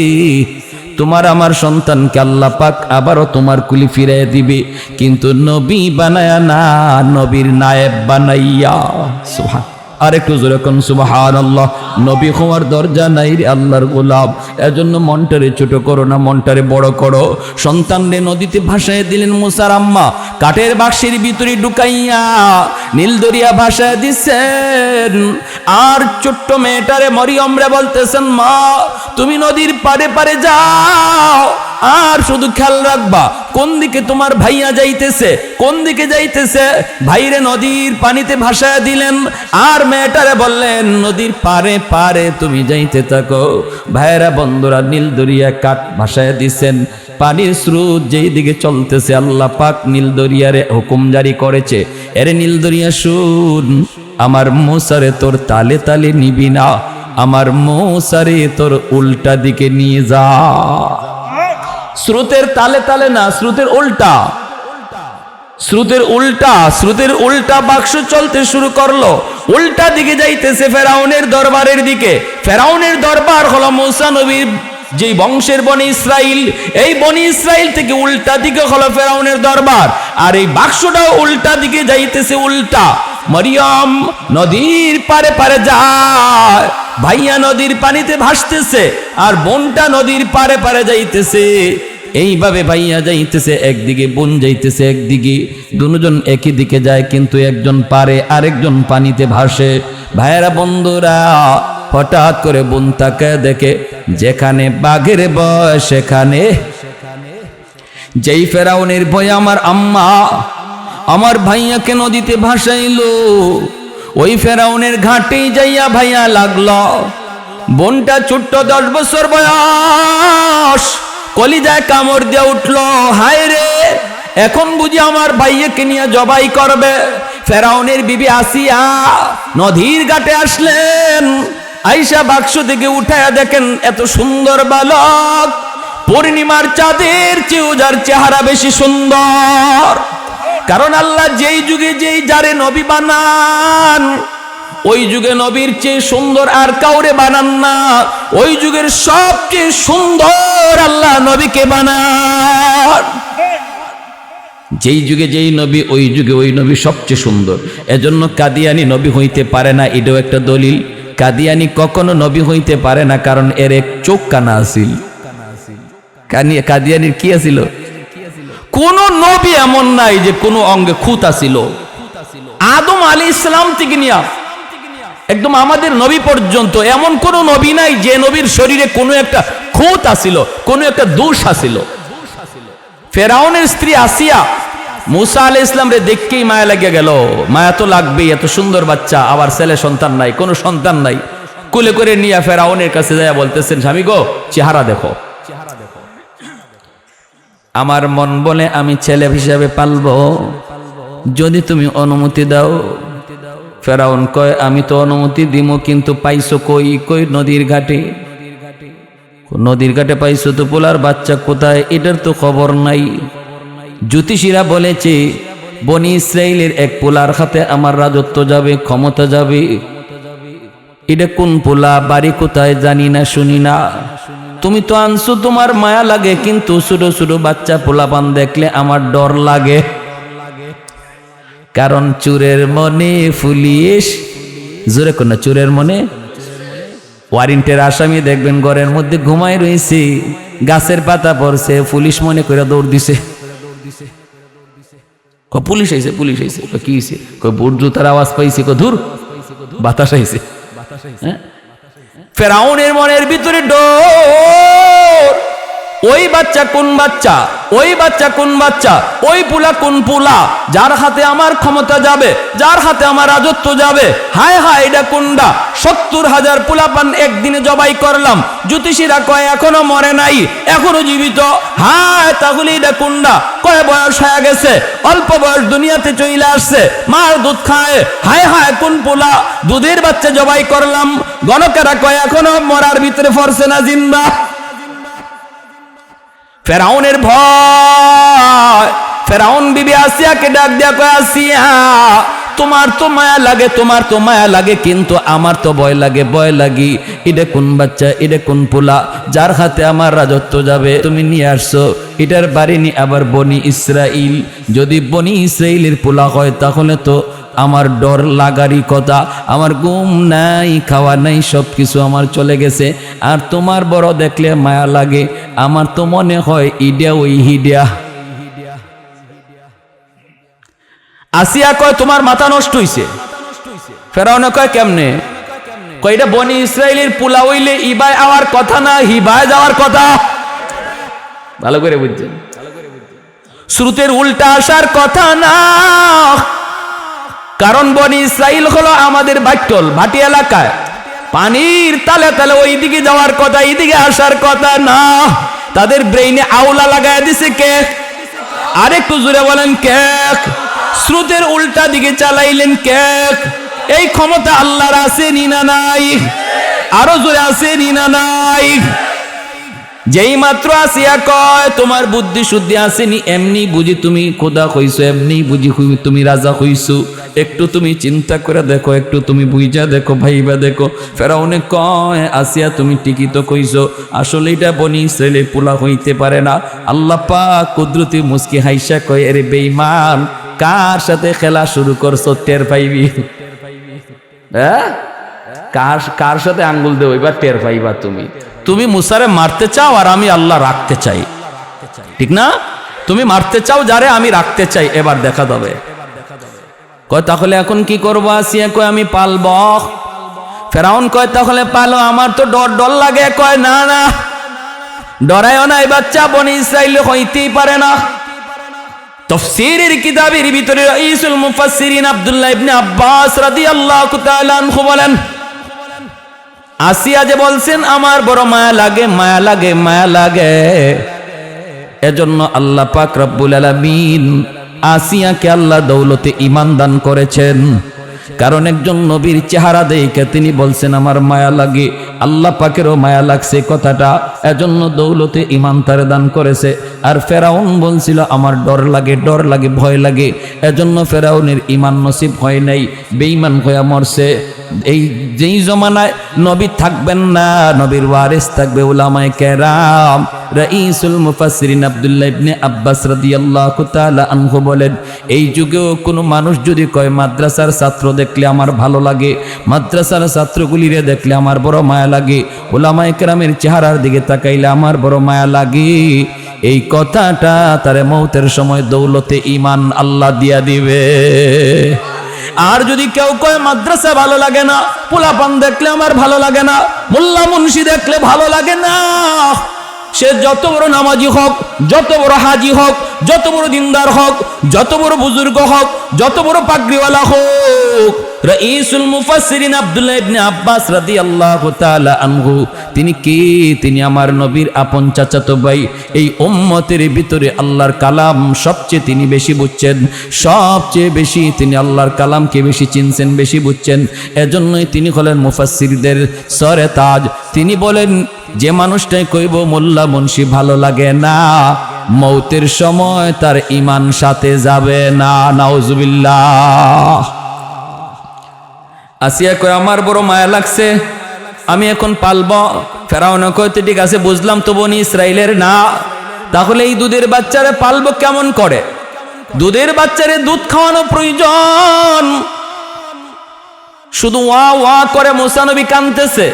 তোমার আমার সন্তানকে আল্লাহ পাক আবারও তোমার কুলি ফিরিয়ে দিবে, কিন্তু নবী বানায়া না, নবীর নায়েব বানাইয়া। সুবহান, আর একটু জোরে কোন সুবহানাল্লাহ। নবী হওয়ার দরজা নাই রে আল্লাহর গোলাম, এজন্য মনটারে ছোট করো না, মনটারে বড় করো। সন্তানরে নদীতে ভাসায় দিলেন মুসার আম্মা, কাঠের বাক্সের ভিতরে ঢুকাইয়া নীল দরিয়া ভাসায় দিচ্ছেন। আর ছোট্ট মেয়েটারে মরিয়মরে বলতেছেন, মা তুমি নদীর পারে পারে যাও, আর শুধু খেয়াল রাখবা কোন দিকে তোমার ভাইয়া যাইতেছে, কোন দিকে যাইতেছে। ভাইরে নদীর পানিতে ভাসায় দিলেন, আর মেয়েটারে বললেন নদীর পারে পারে তুমি যাইতে থাকো। ভাইয়েরা বন্ধুরা, নীল দরিয়া কাঠ ভাসায় দিছেন, পানির স্রোত যেই দিকে চলতেছে আল্লাহ পাক নীল দরিয়ারে হুকুম জারি করেছে, এরে নীল দরিয়া শুন, আমার মুসারে তোর তালে তালে নিবি না, আমার মুসারে তোর উল্টা দিকে নিয়ে যা। স্রোতের তালে তালে না, স্রোতের উল্টা, স্রোতের উল্টা, স্রোতের উল্টা বাক্স চলতে শুরু করলো, উল্টা দিকে যাইতেছে ফেরাউনের দরবারের দিকে। ফেরাউনের দরবার হলো মুসা নবীর যে বংশের বনি ইসরাইল, এই বনি ইসরাইল থেকে উল্টা দিকে হলো ফেরাউনের দরবার, আর এই বাক্সটাও উল্টা দিকে যাইতেছে, উল্টা। মরিয়ম নদীর পারে পারে যায়, ভাইয়া নদীর পানিতে ভাসতেছে, আর বোনটা নদীর পারে পারে যাইতেছে। এইভাবে ভাইয়া যাইতেছে একদিকে, বোন যাইতেছে একদিকে, দুজন একই দিকে যায়, কিন্তু একজন পারে আরেকজন পানিতে ভাসে। ভাইয়েরা বন্ধুরা, হঠাৎ করে বোন তাকায় দেখে যেখানে বাঘের ভয় সেখানে, যেই ফেরাউনের ভয় আমার আম্মা আমার ভাইয়াকে নদীতে ভাসাইলো, ওই ফেরাউনের ঘাটেই যাইয়া ভাইয়া লাগলো। বোনটা ছোট্ট 10 বছর বয়স, কলিজায় কামড় দিয়ে উঠলো, হায় রে এখন বুঝি আমার ভাইয়াকে নিয়ে জবাই করবে। ফেরাউনের বিবি আসিয়া নদীর ঘাটে আসলেন, আইসা বাক্স থেকে উঠায়া দেখেন এত সুন্দর বালক, পূর্ণিমার চাঁদের চেয়েও যার চেহারা বেশি সুন্দর। কারণ আল্লাহ যেই যুগে যেই যারে নবী বানান, ওই যুগে নবীর চেয়ে সুন্দর আর কাউরে বানান না। ওই যুগের সবচেয়ে সুন্দর আল্লাহ নবীকে বানান। যেই যুগে যেই নবী, ওই যুগে ওই নবী সবচেয়ে সুন্দর। এজন্য কাদিয়ানি নবী হইতে পারে না, এটাও একটা দলিল। কাদিয়ানি কখনো নবী হইতে পারে না, কারণ এর এক চোখ কানা আছিল। কাদিয়ানির কি আছিল? কোন নবী এমন নাই যে কোন অঙ্গে খুঁত আছিল। আদম আলাইহিস সালাম থেকে নিয়া একদম আমাদের নবী পর্যন্ত এমন কোন নবী নাই যে নবীর শরীরে কোনো একটা খুঁত আছিল, কোনো একটা দোষ আছিল। ফেরাউনের স্ত্রী আসিয়া মুসা আলাইহিস সালাম রে দেখকেই মায়া লাগিয়ে গেল। মায়া তো লাগবেই, এত সুন্দর বাচ্চা, আবার ছেলে সন্তান নাই, কোনো সন্তান নাই। কুলে করে নিয়ে ফেরাউনের কাছে যায় বলতেছেন, স্বামী গো চেহারা দেখো। আমার মন বলে আমি ছেলে হিসাবে পালবো, যদি তুমি অনুমতি দাও। ফেরাউন কয় আমি তো অনুমতি দিমু, কিন্তু পাইছো কই? কই নদীর ঘাটে। নদীর ঘাটে পাইছো তো, পোলার বাচ্চা কোথায় এটার তো খবর নাই। জ্যোতিষীরা বলেছে বনি ইসরাইলের এক পোলার হাতে আমার রাজত্ব যাবে, ক্ষমতা যাবে। এটা কোন পোলা, বাড়ি কোথায় জানি না, শুনি না। তুমি তো আনছো, তোমার মায়া লাগে, কিন্তু ছোট ছোট বাচ্চা পোলাপান দেখলে আমার ডর লাগে। কারণ চোরের মনে পুলিশ, জোরে কোন চোরের মনে। ওয়ারেন্টের আসামি দেখবেন ঘরের মধ্যে ঘুমায় রয়েছে, গাছের পাতা পড়ছে, পুলিশ মনে করে দৌড় দিছে। পুলিশ আইছে, পুলিশ আইছে। কি হয়েছে? বুট জুতার আওয়াজ পাইছে, ধুর বাতাস আইছে। ফেরাউনের মনের ভিতরে ডর। ওই বাচ্চা কোন বাচ্চা, ওই বাচ্চা কোন বাচ্চা, ওই পুলা কোন পুলা, যার হাতে আমার ক্ষমতা যাবে, যার হাতে আমার রাজত্ব যাবে। হায় হায়, এটা কোনটা? 70,000 পুলাপান একদিনে জবাই করলাম। জ্যোতিষীরা কয় এখনো মরে নাই, এখনো জীবিত। হায়, তাহলে এটা কোনটা? কয় বয়স হয়ে গেছে, অল্প বয়স দুনিয়াতে চলে আসছে, মার দুধ খায়। হায় হায়, কোন পোলা? দুধের বাচ্চা জবাই করলাম। গণকেরা কয় এখনো মরার ভিতরে পড়ছে না, জিন্দা। ফেরাউনের ভয়। ফেরাউন বিবি আসিয়াকে ডাক দিয়া কয়, আসিয়া তোমার তো মায়া লাগে, তোমার তো মায়া লাগে, কিন্তু আমার তো ভয় লাগে, ভয় লাগি। এটা কোন বাচ্চা, এটা কোন পোলা, যার হাতে আমার রাজত্ব যাবে? তুমি নিয়ে আসছো, এটার বাড়ি নি আবার বনি ইসরাইল। যদি বনি ইসরাইলের পোলা হয় তাহলে তো আমার ডর লাগারই কথা। আমার ঘুম নাই, খাওয়া নাই, সব কিছু আমার চলে গেছে। আর তোমার বড় দেখলে মায়া লাগে, আমার তো মনে হয় ইডিয়া ওই হিডিয়া। আসিয়া কয় তোমার মাথা নষ্ট হইছে। ফেরাউনে কয় কেমনে? কয় এটা বনি ইসরাইলের পোলা হইলে ইবায় আওয়ার কথা না, হিবায় যাওয়ার কথা। ভালো করে বুঝছেন? শ্রুতের উল্টা আসার কথা না। কারণ বনি ইসরাইল হলো আমাদের বাট্টল, ভাটি এলাকায়, পানির তালে তালে ওই দিকে যাওয়ার কথা, এইদিকে আসার কথা না। তাদের ব্রেইনে আউলা লাগায় দিছে কে? আরেকটু জোরে বলেন কে? স্রোতের উল্টা দিকে চালাইলেন কে? এই ক্ষমতা আল্লাহর আছে নি না নাই? আরো জোরে আছে নি না নাই? যেই মাত্র আসিয়া কয় তোমার বুদ্ধি শুদ্ধি আসেনি, এমনি বুঝি তুমি খোদা হইছো, এমনি বুঝি তুমি রাজা হইছো। একটু তুমি চিন্তা করে দেখো, একটু তুমি বুঝা দেখো, ভাইবা দেখো। ফেরাউনে কয় আসিয়া তুমি ঠিকই তো কইছো, আসলে এটা বনি ইসরাইলের পোলা হইতে পারে না। আল্লাহ পাক কুদরতি মুস্কি হাইসা কয়, আরে বেঈমান, কার সাথে খেলা শুরু করছো টের পাইবি। হ্যাঁ, কার সাথে আঙ্গুল দেবো এবার টের পাইবা। তুমি মুসারে মারতে চাও আর আমি আল্লাহ রাখতে চাই, ঠিক না? তুমি মারতে চাও যারে, আমি রাখতে চাই, এবার দেখা যাবে। কয় তাহলে এখন কি করবো? আসিয়া কয় আমি পালব। ফেরাউন কয় তাহলে পালো, আমার তো ডর লাগে। কয় না না, ডরায়ও না, এই বাচ্চা বনি ইসরাইল হইতেই পারে না। তাফসীরের কিতাবের ভিতরে রাইসুল মুফাসসিরিন আব্দুল্লাহ ইবনে আব্বাস রাদিয়াল্লাহু তাআলা আনহু বলেন, আসিয়া যে বলছেন আমার বড় মায়া লাগে, মায়া লাগে, মায়া লাগে, এজন্য আল্লাহ পাক রব্বুল আলামিন আসিয়াকে আল্লাহ দৌলতে ঈমান দান করেছেন। কারণ একজন নবীর চেহারা দেখে তিনি বলছেন আমার মায়া লাগে, আল্লাহ পাকেরও মায়া লাগছে কথাটা, এজন্য দৌলতে ঈমান তার দান করেছে। আর ফেরাউন বলছিল আমার ডর লাগে, ডর লাগে, ভয় লাগে, এজন্য ফেরাউনের ঈমান নসিব হয় নাই, বেঈমান হয়ে মরছে। এই যেই জমানায় নবী থাকবেন না, নবীর ওয়ারিস থাকবে উলামায়ে কেরাম। রাইসুল মুফাসসিরিন আব্দুল্লাহ ইবনে আব্বাস রাদিয়াল্লাহু তাআলা আনহু বলেন, এই যুগেও কোনো মানুষ যদি কয় মাদ্রাসার ছাত্র দেখলে আমার ভালো লাগে, মাদ্রাসার ছাত্রগুলিরে দেখলে আমার বড় মায়া লাগে, উলামায়ে কেরামের চেহারার দিকে তাকাইলে আমার বড় মায়া লাগে, এই কথাটা তারে মৌতের সময় দৌলতে ঈমান আল্লাহ দিয়া দিবে। আর যদি কেউ কয় মাদ্রাসা ভালো লাগে না, পোলাপান দেখলে আমার ভালো লাগে না, মোল্লা মুন্সি দেখলে ভালো লাগে না, সে যত বড় নামাজি হোক, যত বড় হাজি হোক, যত বড় দিনদার হোক, যত বড় বুজুর্গ হোক, যত বড় পাগড়িওয়ালা হোক, রাইসুল মুফাসসিরিন আব্দুল্লাহ ইবনে আব্বাস রাদিয়াল্লাহু তাআলা আনহু তিনি কে? তিনি আমার নবীর আপন চাচাতো ভাই। এই উম্মতের ভিতরে আল্লাহর কালাম সবচেয়ে তিনি বেশি বুঝছেন, সবচেয়ে বেশি তিনি আল্লাহর কালামকে বেশি চিনছেন, বেশি বুঝছেন। এজন্যই তিনি হলেন মুফাসসিরদের সরে তাজ। তিনি বলেন, যে মানুষটাই কইব মোল্লা মুন্সি ভালো লাগে না, মৌতের সময় তার ঈমান সাথে যাবে না। নাউজুবিল্লাহ। আসিয়া কয় আমার বড় মায়া লাগছে, আমি এখন পালব। ফেরাউন কইতে ঠিক আছে বুঝলাম, তো বনি ইসরাইলের না, তাহলে এই দুধের বাচ্চারে পালবো কেমন করে? দুধের বাচ্চারে দুধ খাওয়ানো প্রয়োজন। শুধু ওয়া ওয়া করে মুসা নবী কাঁদতেছে,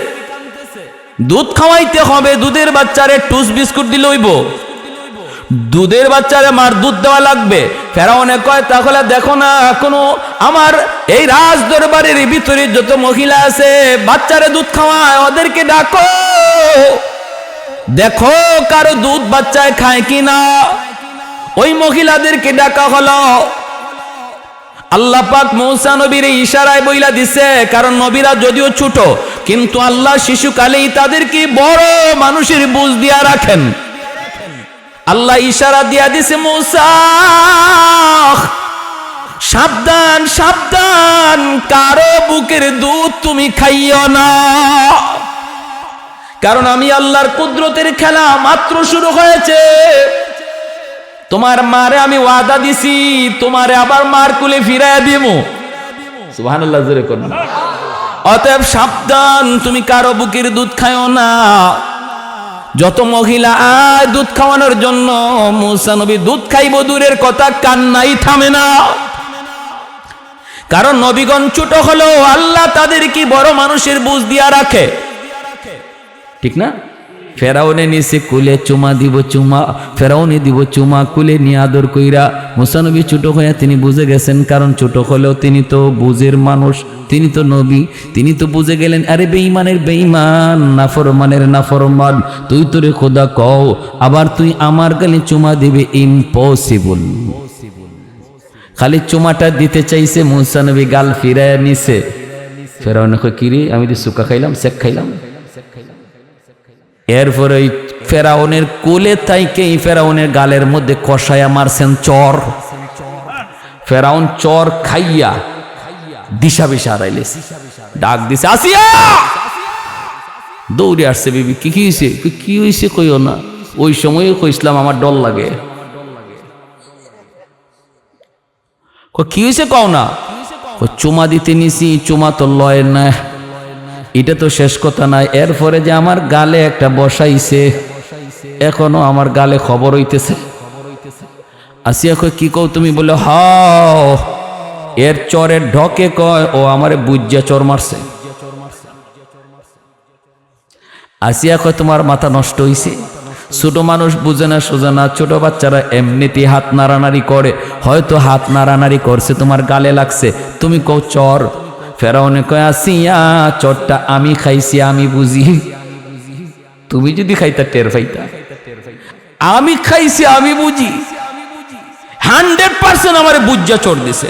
দুধ খাওয়াইতে হবে। দুধের বাচ্চারে টুস বিস্কুট দিলে হইব? দুধের বাচ্চারে মার দুধ দেওয়া লাগবে। ফেরাউনে কয় তাহলে দেখো না, এখনো আমার এই রাজ দরবারের ভিতরে যত মহিলা আছে বাচ্চারে দুধ খাওয়ায়, ওদেরকে ডাকো, দেখো কারো দুধ বাচ্চায় খায় কিনা। ওই মহিলাদেরকে ডাকা হলো। আল্লাহ পাক মূসা নবীর ইশারায় বইলা দিছে, কারণ নবীরা যদিও ছোট, কিন্তু আল্লাহ শিশুকালেই তাদেরকে বড় মানুষের বুঝ দিয়া রাখেন। আল্লাহ ইশারা দিয়া দিছে, মূসা সাবধান সাবধান, কারো বুকের দুধ তুমি খাইও না, কারণ আমি আল্লাহর কুদরতের খেলা মাত্র শুরু হয়েছে। তোমার মারে আমি ওয়াদা দিছি, তোমারে আবার মার কুলে ফিরাইয়া দিব। সুবহানাল্লাহ জোরে করুন। অতএব সাবধান, তুমি কারো বুকের দুধ খাইও না। যত মহিলা আয় দুধ খাওয়ানোর জন্য, মূসা নবী দুধ খাইব দূরের কথা, কান্নাই থামে না। কারণ নবীগণ ছোট হলেও আল্লাহ তাদেরকে বড় মানুষের বুঝ দিয়া রাখে, ঠিক না? ফেরাউনে নিচে কুলে চুমা দিব, চুমা ফেরাউনে দিব চুমা, কুলে নিয়ে আদর কইরা। মূসা নবী ছোট হয়ে তিনি বুঝে গেছেন, কারণ ছোট হলেও তিনি তো বুঝের মানুষ, তিনি তো নবী, তিনি তো বুঝে গেলেন আরে বেঈমানের বেঈমান, নাফরমানের নাফরমান, তুই তোরে খোদা কও, আবার তুই আমার গালে চুমা দিবে, ইম্পসিবল। খালি চুমাটা দিতে চাইছে, মূসা নবী গাল ফিরায় নিছে। ফেরাউনে কয় কি রে, আমি তো সুকা খাইলাম, শেক খাইলাম। এরপরে ওই ফেরাউনের কোলে তাইকেই ফেরাউনের গালের মধ্যে কষায়া মারছেন চর। ফেরাউন চর খাইয়া দিশা বিশা হারাইলে, ডাক দিছে আসিয়া, দৌড়ে আসছে। বিবি কি হয়েছে? কি হয়েছে কইও না। ওই সময় কইসলাম আমার ডর লাগে। কি হয়েছে কও না। চুমা দিতে নিছি, চুমা তো লয় না, এটা তো শেষ কথা নাই। এরপরে যে আমার গালে একটা বসাইছে, এখনো আমার গালে খবর হইতেছে। আসিয়া কয় কি কও তুমি? বলে হাও, এর চরের ঢকে কয় ও আমারে বুজ্জা চর মারছে। আসিয়া কয় তোমার মাথা নষ্ট হইছে, ছোট মানুষ বুঝে না সোজা না, ছোট বাচ্চারা এমনিতেই হাত নাড়ানাড়ি করে, হয়তো হাত নাড়ানাড়ি করছে, তোমার গালে লাগছে, তুমি কও চর। ফেরাউনে কয় আসিয়া, চরটা আমি খাইছি, আমি বুঝি, তুমি যদি খাইতা টের পাইতা। আমি খাইছি, আমি বুঝি। 100 100% আমারে বুজ্জা চোর দিছে।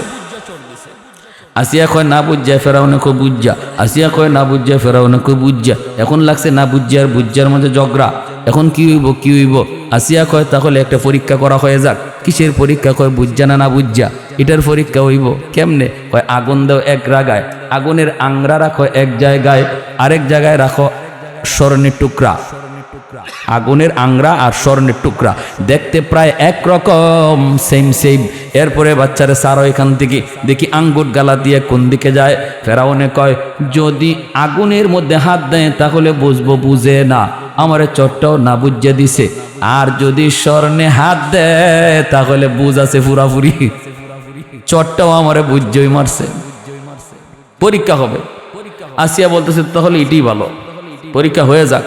আসিয়া কয় না বুজ্জা, ফেরাউনে কয় বুজ্জা। আসিয়া কয় না বুজ্জা, ফেরাউনে কয় বুজ্জা। এখন লাগছে না বুজ্জা আর বুজ্জার মধ্যে ঝগড়া। এখন কি হইব কি হইব? আসিয়া কয় তাহলে একটা পরীক্ষা করা হয়ে যাক। কিসের পরীক্ষা? কয় বুজ্জা না না বুজ্জা, এটার পরীক্ষা হইব। কেমনে? কয় আগুন দাও এক জায়গায়, আগুনের আংরা রাখো এক জায়গায়, আরেক জায়গায় রাখো স্বর্ণের টুকরা। আগুনের আংরা আর স্বর্ণের টুকরা দেখতে প্রায় একরকম, সেম সেম। এরপরে বাচ্চারা সারো এখান থেকে, দেখি আঙ্গুর গালা দিয়ে কোন দিকে যায়। ফেরাউনে কয় যদি আগুনের মধ্যে হাত দেয় তাহলে বুঝবো, বুঝে না, আমারে চটটাও না বুঝে দিছে। আর যদি স্বর্ণে হাত দেয় তাহলে বুঝ আছে পুরাপুরি, চটটাও আমারে বুঝজই মারছে। পরীক্ষা হবে। আসিয়া বলতেছে তাহলে এটাই ভালো, পরীক্ষা হয়ে যাক।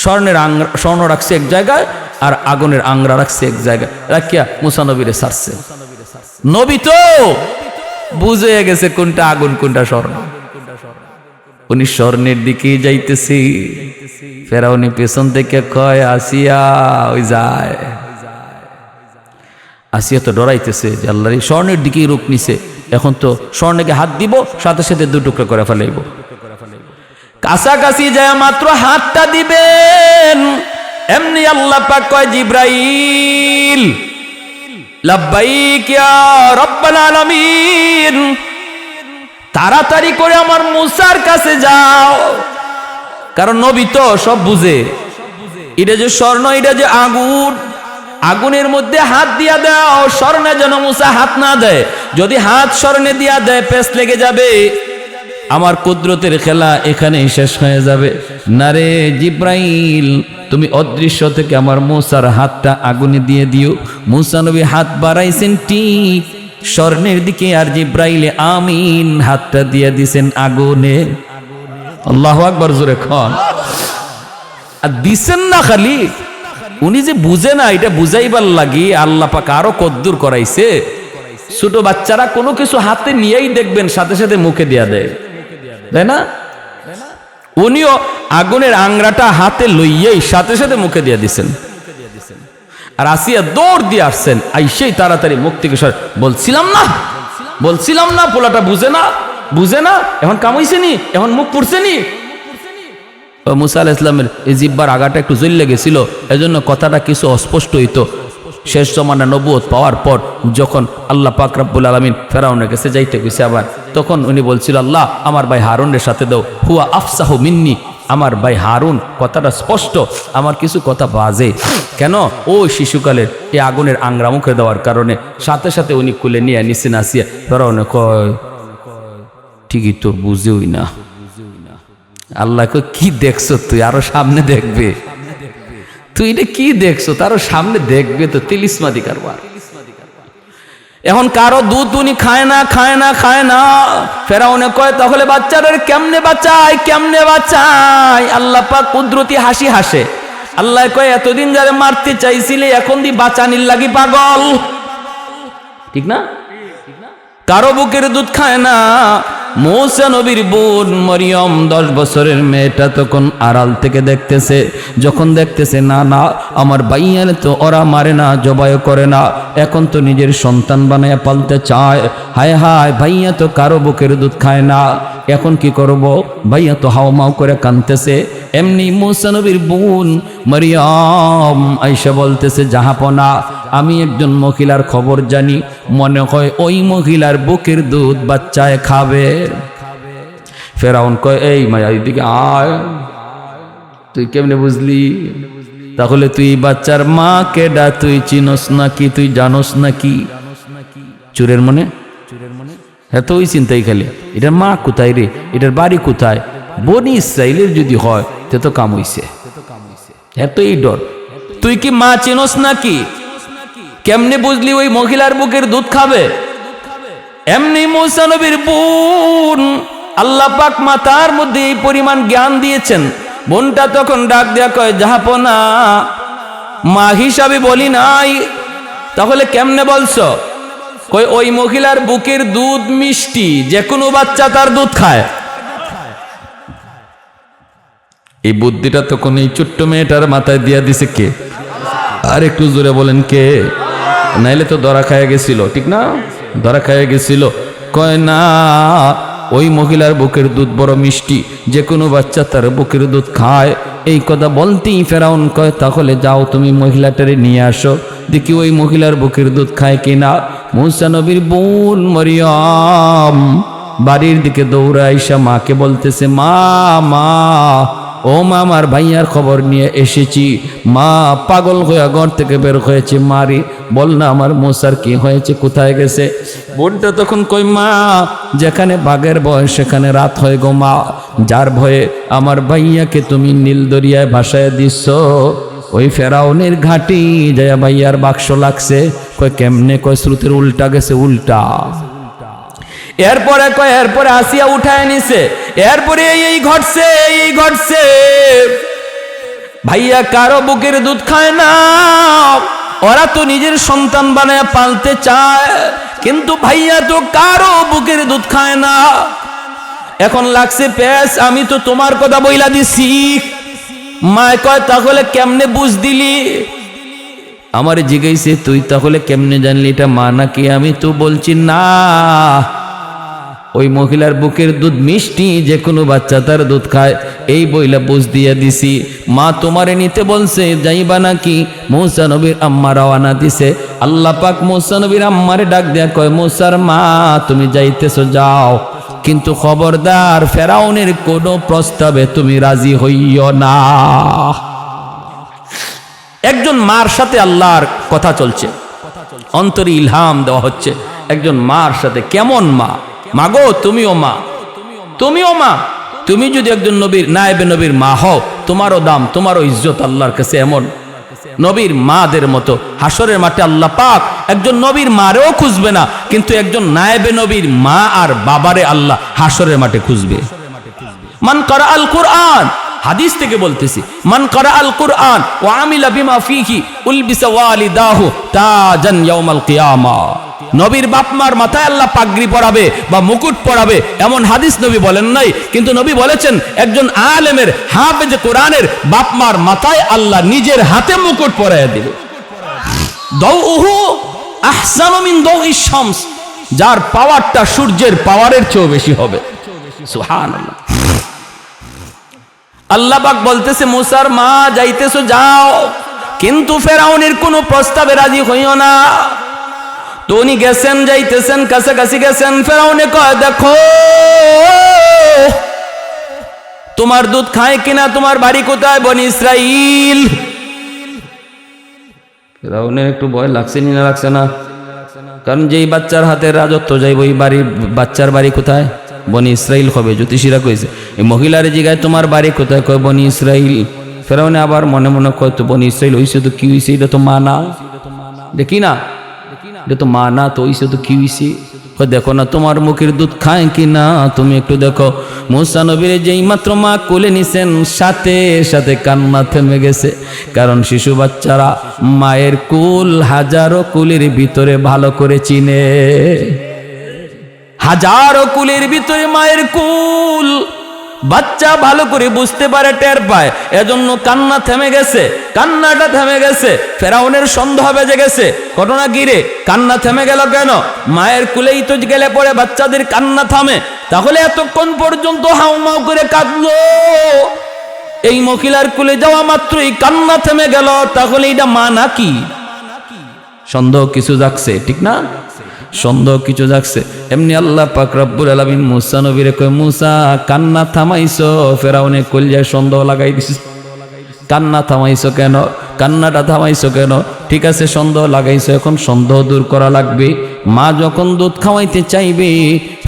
স্বর্ণের আংরা, স্বর্ণ রাখছে এক জায়গায় আর আগুনের আংরা রাখছে এক জায়গায়, রাখিয়া মুসা নবীরে ছাড়ছে। নবী তো বুঝে গেছে কোনটা আগুন কোনটা স্বর্ণ। উনি স্বর্ণের দিকে যাইতেছে, ফেরাউনি পেছন থেকে কয় আসিয়া, ওই যায়। আসিয়া তো ডরাইতেছে যে আল্লাহ স্বর্ণের দিকেই রূপ নিছে, এখন তো স্বর্ণকে হাত দিব সাথে সাথে দু টুকরা করে ফেলাইব। কাছাকাছি যায় মাত্র হাতটা দিবেন, এমনি আল্লাহ পাক কয় জিব্রাইল লাব্বাইক ইয়া রাব্বাল আলামিন, তাড়াতাড়ি করে আমার মুসার কাছে যাও। কারণ নবী তো সব বুঝে, এটা যে স্বর্ণ, এটা যে আগুন, আগুনের মধ্যে হাত দিয়া দাও, স্বর্ণে যেন মুসা হাত না দেয়। যদি হাত স্বর্ণে দিয়া দেয় পেস লেগে যাবে, আমার কুদরতের খেলা এখানেই শেষ হয়ে যাবে। না রে জিব্রাইল, তুমি অদৃশ্য থেকে আমার মুসার হাতটা আগুনে দিয়ে দিও। মুসা নবী হাত বাড়াইছেন ঠিক স্বর্ণের দিকে, আর জিব্রাইলে আমিন হাতটা দিয়ে দিছেন আগুনে। আল্লাহু আকবার, জোরে খন। আর দিছেন না খালি, উনি যে বুঝে না এটা বুঝাইবার লাগি আল্লাহ পাক আরো কদ্দুর করাইছে। ছোট বাচ্চারা কোনো কিছু হাতে নিয়েই দেখবেন সাথে সাথে মুখে দিয়া দেয়, তাই না? উনিও আগুনের আংরাটা হাতে লইয়েই সাথে সাথে মুখে দিয়ে দিছেন। আর আসিয়া দৌড় দিয়ে আসছেন, আইসেই তাড়াতাড়ি মুখ থেকে বলছিলাম না পোলাটা বুঝে না, বুঝে না, এখন কামাইছে নি, এখন মুখ পুড়ছে নি। মুসা আলাইহিস সালামের এই জিহ্বার আগাটা একটু জ্বলে গেছিল, এজন্য কথাটা কিছু অস্পষ্ট হইতো। শেষ জমানা নবুয়ত পাওয়ার পর যখন আল্লাহ পাক রব্বুল আলামিন ফেরাউনের কাছে যাইতে গেছে আবার, তখন উনি বলছিল আল্লাহ আমার ভাই হারুনের সাথে দাও, হুয়া আফসাহু মিন্নি, আমার ভাই হারুন কথাটা স্পষ্ট, আমার কিছু কথা বাজে। কেন? ওই শিশুকালের এই আগুনের আংরা মুখে দেওয়ার কারণে সাথে সাথে উনি খুলে নিয়ে নিছেন। আসিয়া ফেরাউনে কয় ঠিকই তো বুঝেই না। আল্লাহ কয় কি দেখছো তুই, আরো সামনে দেখবে, তুই এটা কি দেখছো তারও সামনে দেখবে, তো তিলিসমাদি কারবার। এখন কারো দুধ উনি খায় না। ফেরাউনে কয় তাহলে বাচ্চাদের কেমনে বাঁচাই? আল্লাহ পাক কুদরতি হাসি হাসে। আল্লাহ কয় এতদিন যারা মারতে চাইছিলে এখন দি বাঁচানির লাগি পাগল, ঠিক না? কারো বুকের দুধ খায় না। মুসা নবীর বোন মরিয়ম 10 বছরের মেয়েটা তখন আড়াল থেকে দেখতেছে, যখন দেখতেছে না আমার ভাইয়ার তো ওরা মারে না, জবাই করে না, এখন তো নিজের সন্তান বানায় পালতে চায়। হায় হায়, ভাইয়া তো কারো বুকের দুধ খায় না, এখন কি করব? ভাইয়া তো হাওমাও করে কাঁদতেছে। এমনি মুসা নবীর বোন মরিয়ম আয়েশা বলতেছে জাহাপনা, আমি একজন মহিলার খবর জানি, মনে হয় ওই মহিলার বুকের দুধ বাচ্চায় খাবে। ফেরাউন কয় এই মায়া এদিকে আয়, তুই কেমনে বুঝলি? তাহলে তুই বাচ্চার মা কেডা তুই চিনস নাকি, তুই জানোস নাকি? চোরের মনে হ্যাঁ তো ওই চিন্তাই খালি, এটার মা কোথায় রে, এটার বাড়ি কোথায়? বনি ইসরাইলের যদি হয় তে তো কাম হইছে, হ্যাঁ তো এই ডর। তুই কি মা চিনস নাকি? কেমনে বুঝলি ওই মহিলার বুকের দুধ খাবে? এমনি মুসা নবীর বোন আল্লাহ পাক মাতার মধ্যে এই পরিমাণ জ্ঞান দিয়েছেন। বোনটা তখন ডাক দেয়া কয় জাহাপনা, মা হিসাবে বলি নাই, তাহলে কেমনে বলছো? কই ওই মহিলার বুকের দুধ মিষ্টি, যে কোনো বাচ্চা তার দুধ খায়। এই বুদ্ধিটা তখন এই ছোট্ট মেয়েটার মাথায় দিয়া দিছে কে? আর একটু জোরে বলেন কে? নাইলে তো ধরা খাইয়া গেছিল, ঠিক না? ধরা খাইয়া গেছিল। কয় না, ওই মহিলার বুকের দুধ বড় মিষ্টি, যে কোনো বাচ্চা তার বুকের দুধ খায়। এই কথা বলতেই ফেরাউন কয়, তাহলে যাও তুমি মহিলাটারে নিয়ে আসো, দেখি ওই মহিলার বুকের দুধ খায় কিনা। মূসা নবীর বোন মরিয়ম বাড়ির দিকে দৌড়ে আইসা মাকে বলতেছে, মা মা ও মা, আমার ভাইয়ার খবর নিয়ে এসেছি। মা পাগল হয়ে ঘর থেকে বের হয়েছে, মারি বল না আমার মূসার কি হয়েছে, কোথায় গেছে? বোনটা তখন কই, মা যেখানে বাঘের ভয় সেখানে রাত হয় গো মা, যার ভয়ে আমার ভাইয়াকে তুমি নীল দরিয়ায় ভাসায় দিচ্ছ। ওই ফেরাউনের ঘাটি যায় ভাইয়ার বাক্স লাগছে। কয় কেমনে? কয় স্রোতের উল্টা গেছে, উল্টা। এরপরে আসিয়া উঠায় নিছে। এরপরে এই ঘটছে, এই ঘটছে। ভাইয়া কারো বুকের দুধ খায় না, ওরা তো নিজের সন্তান বানায় পালতে চায়, কিন্তু ভাইয়া তো কারো বুকের দুধ খায় না। এখন লাগছে পেশ, আমি তো তোমার কথা বইলা দিছি। মায় কয়, তাহলে কেমনে বুঝ দিলি? আমারে জিজ্ঞাসে, তুই তাহলে কেমনে জানলি এটা মা নাকি? আমি তো বলছি না, ওই মহিলার বুকের দুধ মিষ্টি, যে কোনো বাচ্চা তার দুধ খায়, এই বইলা বুঝ দিয়া দিছি। মা তোমারে নিতে বলছে, যাইবা নাকি? মূসা নবীর আম্মা রওনা দিছে। আল্লাহ পাক মূসা নবীর আম্মারে ডাক দেয়া কয়, মূসার মা তুমি যাইতেছো যাও, কিন্তু খবরদার ফেরাউনের কোনো প্রস্তাবে তুমি রাজি হইও না। একজন মার সাথে আল্লাহর কথা চলছে, অন্তরে ইলহাম দেওয়া হচ্ছে একজন মার সাথে। কেমন মা? মাগো তুমিও মা, তুমিও মা। তুমি যদি একজন নবীর নায়েবে নবীর মা হও, তোমারও দাম, তোমারও ইজ্জত আল্লাহর কাছে এমন। নবীর মাদের মতো হাসরের মাঠে আল্লাহ পাক একজন নবীর মারেও খুঁজবে না, কিন্তু একজন নায়েবে নবীর মা আর বাবারে আল্লাহ হাসরের মাঠে খুঁজবে। মান করা আল কুরআন, হাদিস থেকে বলতেছি, মান করা আল কুরআন ওয়া আমিলা বিমা ফিহি উলবিসা ওয়ালিদাহু তাজান ইয়াউমাল কিয়ামা। নবীর বাপমার মাথায় আল্লাহ পাগড়ি পরাবে বা মুকুট পরাবে, এমন হাদিস নবী বলেন নাই, কিন্তু নবী বলেছেন একজন আলেমের, হাফেজ কোরআনের বাপমার মাথায় আল্লাহ নিজের হাতে মুকুট পরাইয়া দিবে। দাউহু আহসানু মিন দাউইশ শামস, যার পাওয়ারটা সূর্যের পাওয়ারের চেয়েও বেশি হবে। সুবহানাল্লাহ। আল্লাহ পাক বলতেছে, মূসার মা যাইতেছো যাও, কিন্তু ফেরাউনের কোনো প্রস্তাবে রাজি হইও না। তো উনি গেছেন, যাইতেছেন, কাছাকাছি গেছেন। ফেরাউনে কয়, দেখো তোমার দুধ খায় কিনা, তোমার বাড়ি কোথায়? বনি ইসরাইল। ফেরাউনের একটু ভয় লাগছে না, লাগছে না? কারণ যেই বাচ্চার হাতের রাজত্ব যাইব, ওই বাড়ির বাচ্চার বাড়ি কোথায়? বনি ইসরাইল হবে। জ্যোতিষীরা কইছে, এই মহিলার জিগায় তোমার বাড়ি কোথায়? কয় বনি ইসরাইল। ফেরাউনে আবার মনে মনে কয়, তো বনি ইসরাইল হইছে তো কি হইছে? এটা তো মা না, দেখি না, এটা তো মা না, তো হইছে তো কি হইছে? দেখো না তোমার মুখের দুধ খায় কি না, তুমি একটু দেখো। মূসা নবীর যেই মাত্র মা কোলে নিছেন, সাথে সাথে কান্না থেমে গেছে। কারণ শিশু বাচ্চারা মায়ের কুল হাজারো কুলের ভিতরে ভালো করে চিনে, হাজারো কুলের ভিতরে মায়ের কুল বাচ্চা ভালো করে বুঝতে পারে, টের পায়। এজন্য কান্না থেমে গেছে, কান্নাটা থেমে গেছে। ফেরাউনের সন্দেহ বেজে গেছে, ঘটনা কি রে, কান্না থেমে গেল কেন? মায়ের কুলেই তো গেলে পরে বাচ্চাদের কান্না থামে, তাহলে এতক্ষণ পর্যন্ত হাউমাউ করে কাঁদলো, এই মহিলার কুলে যাওয়া মাত্রই কান্না থেমে গেল, তাহলে এটা মা নাকি? সন্দেহ কিছু জাগছে, ঠিক না? সন্দেহ কিছু জাগছে। এমনি আল্লাহ পাক রব্বুল আলামিন মূসা নবীরে কয়, মূসা কান্না থামাইছো? ফেরাউনে কলিজায় সন্দেহ লাগাই দিছিস, কান্না থামাইছো কেন? কান্নাটা থামাইছো কেন? ঠিক আছে, সন্দেহ লাগাইছো, এখন সন্দেহ দূর করা লাগবে। মা যখন দুধ খাওয়াইতে চাইবে,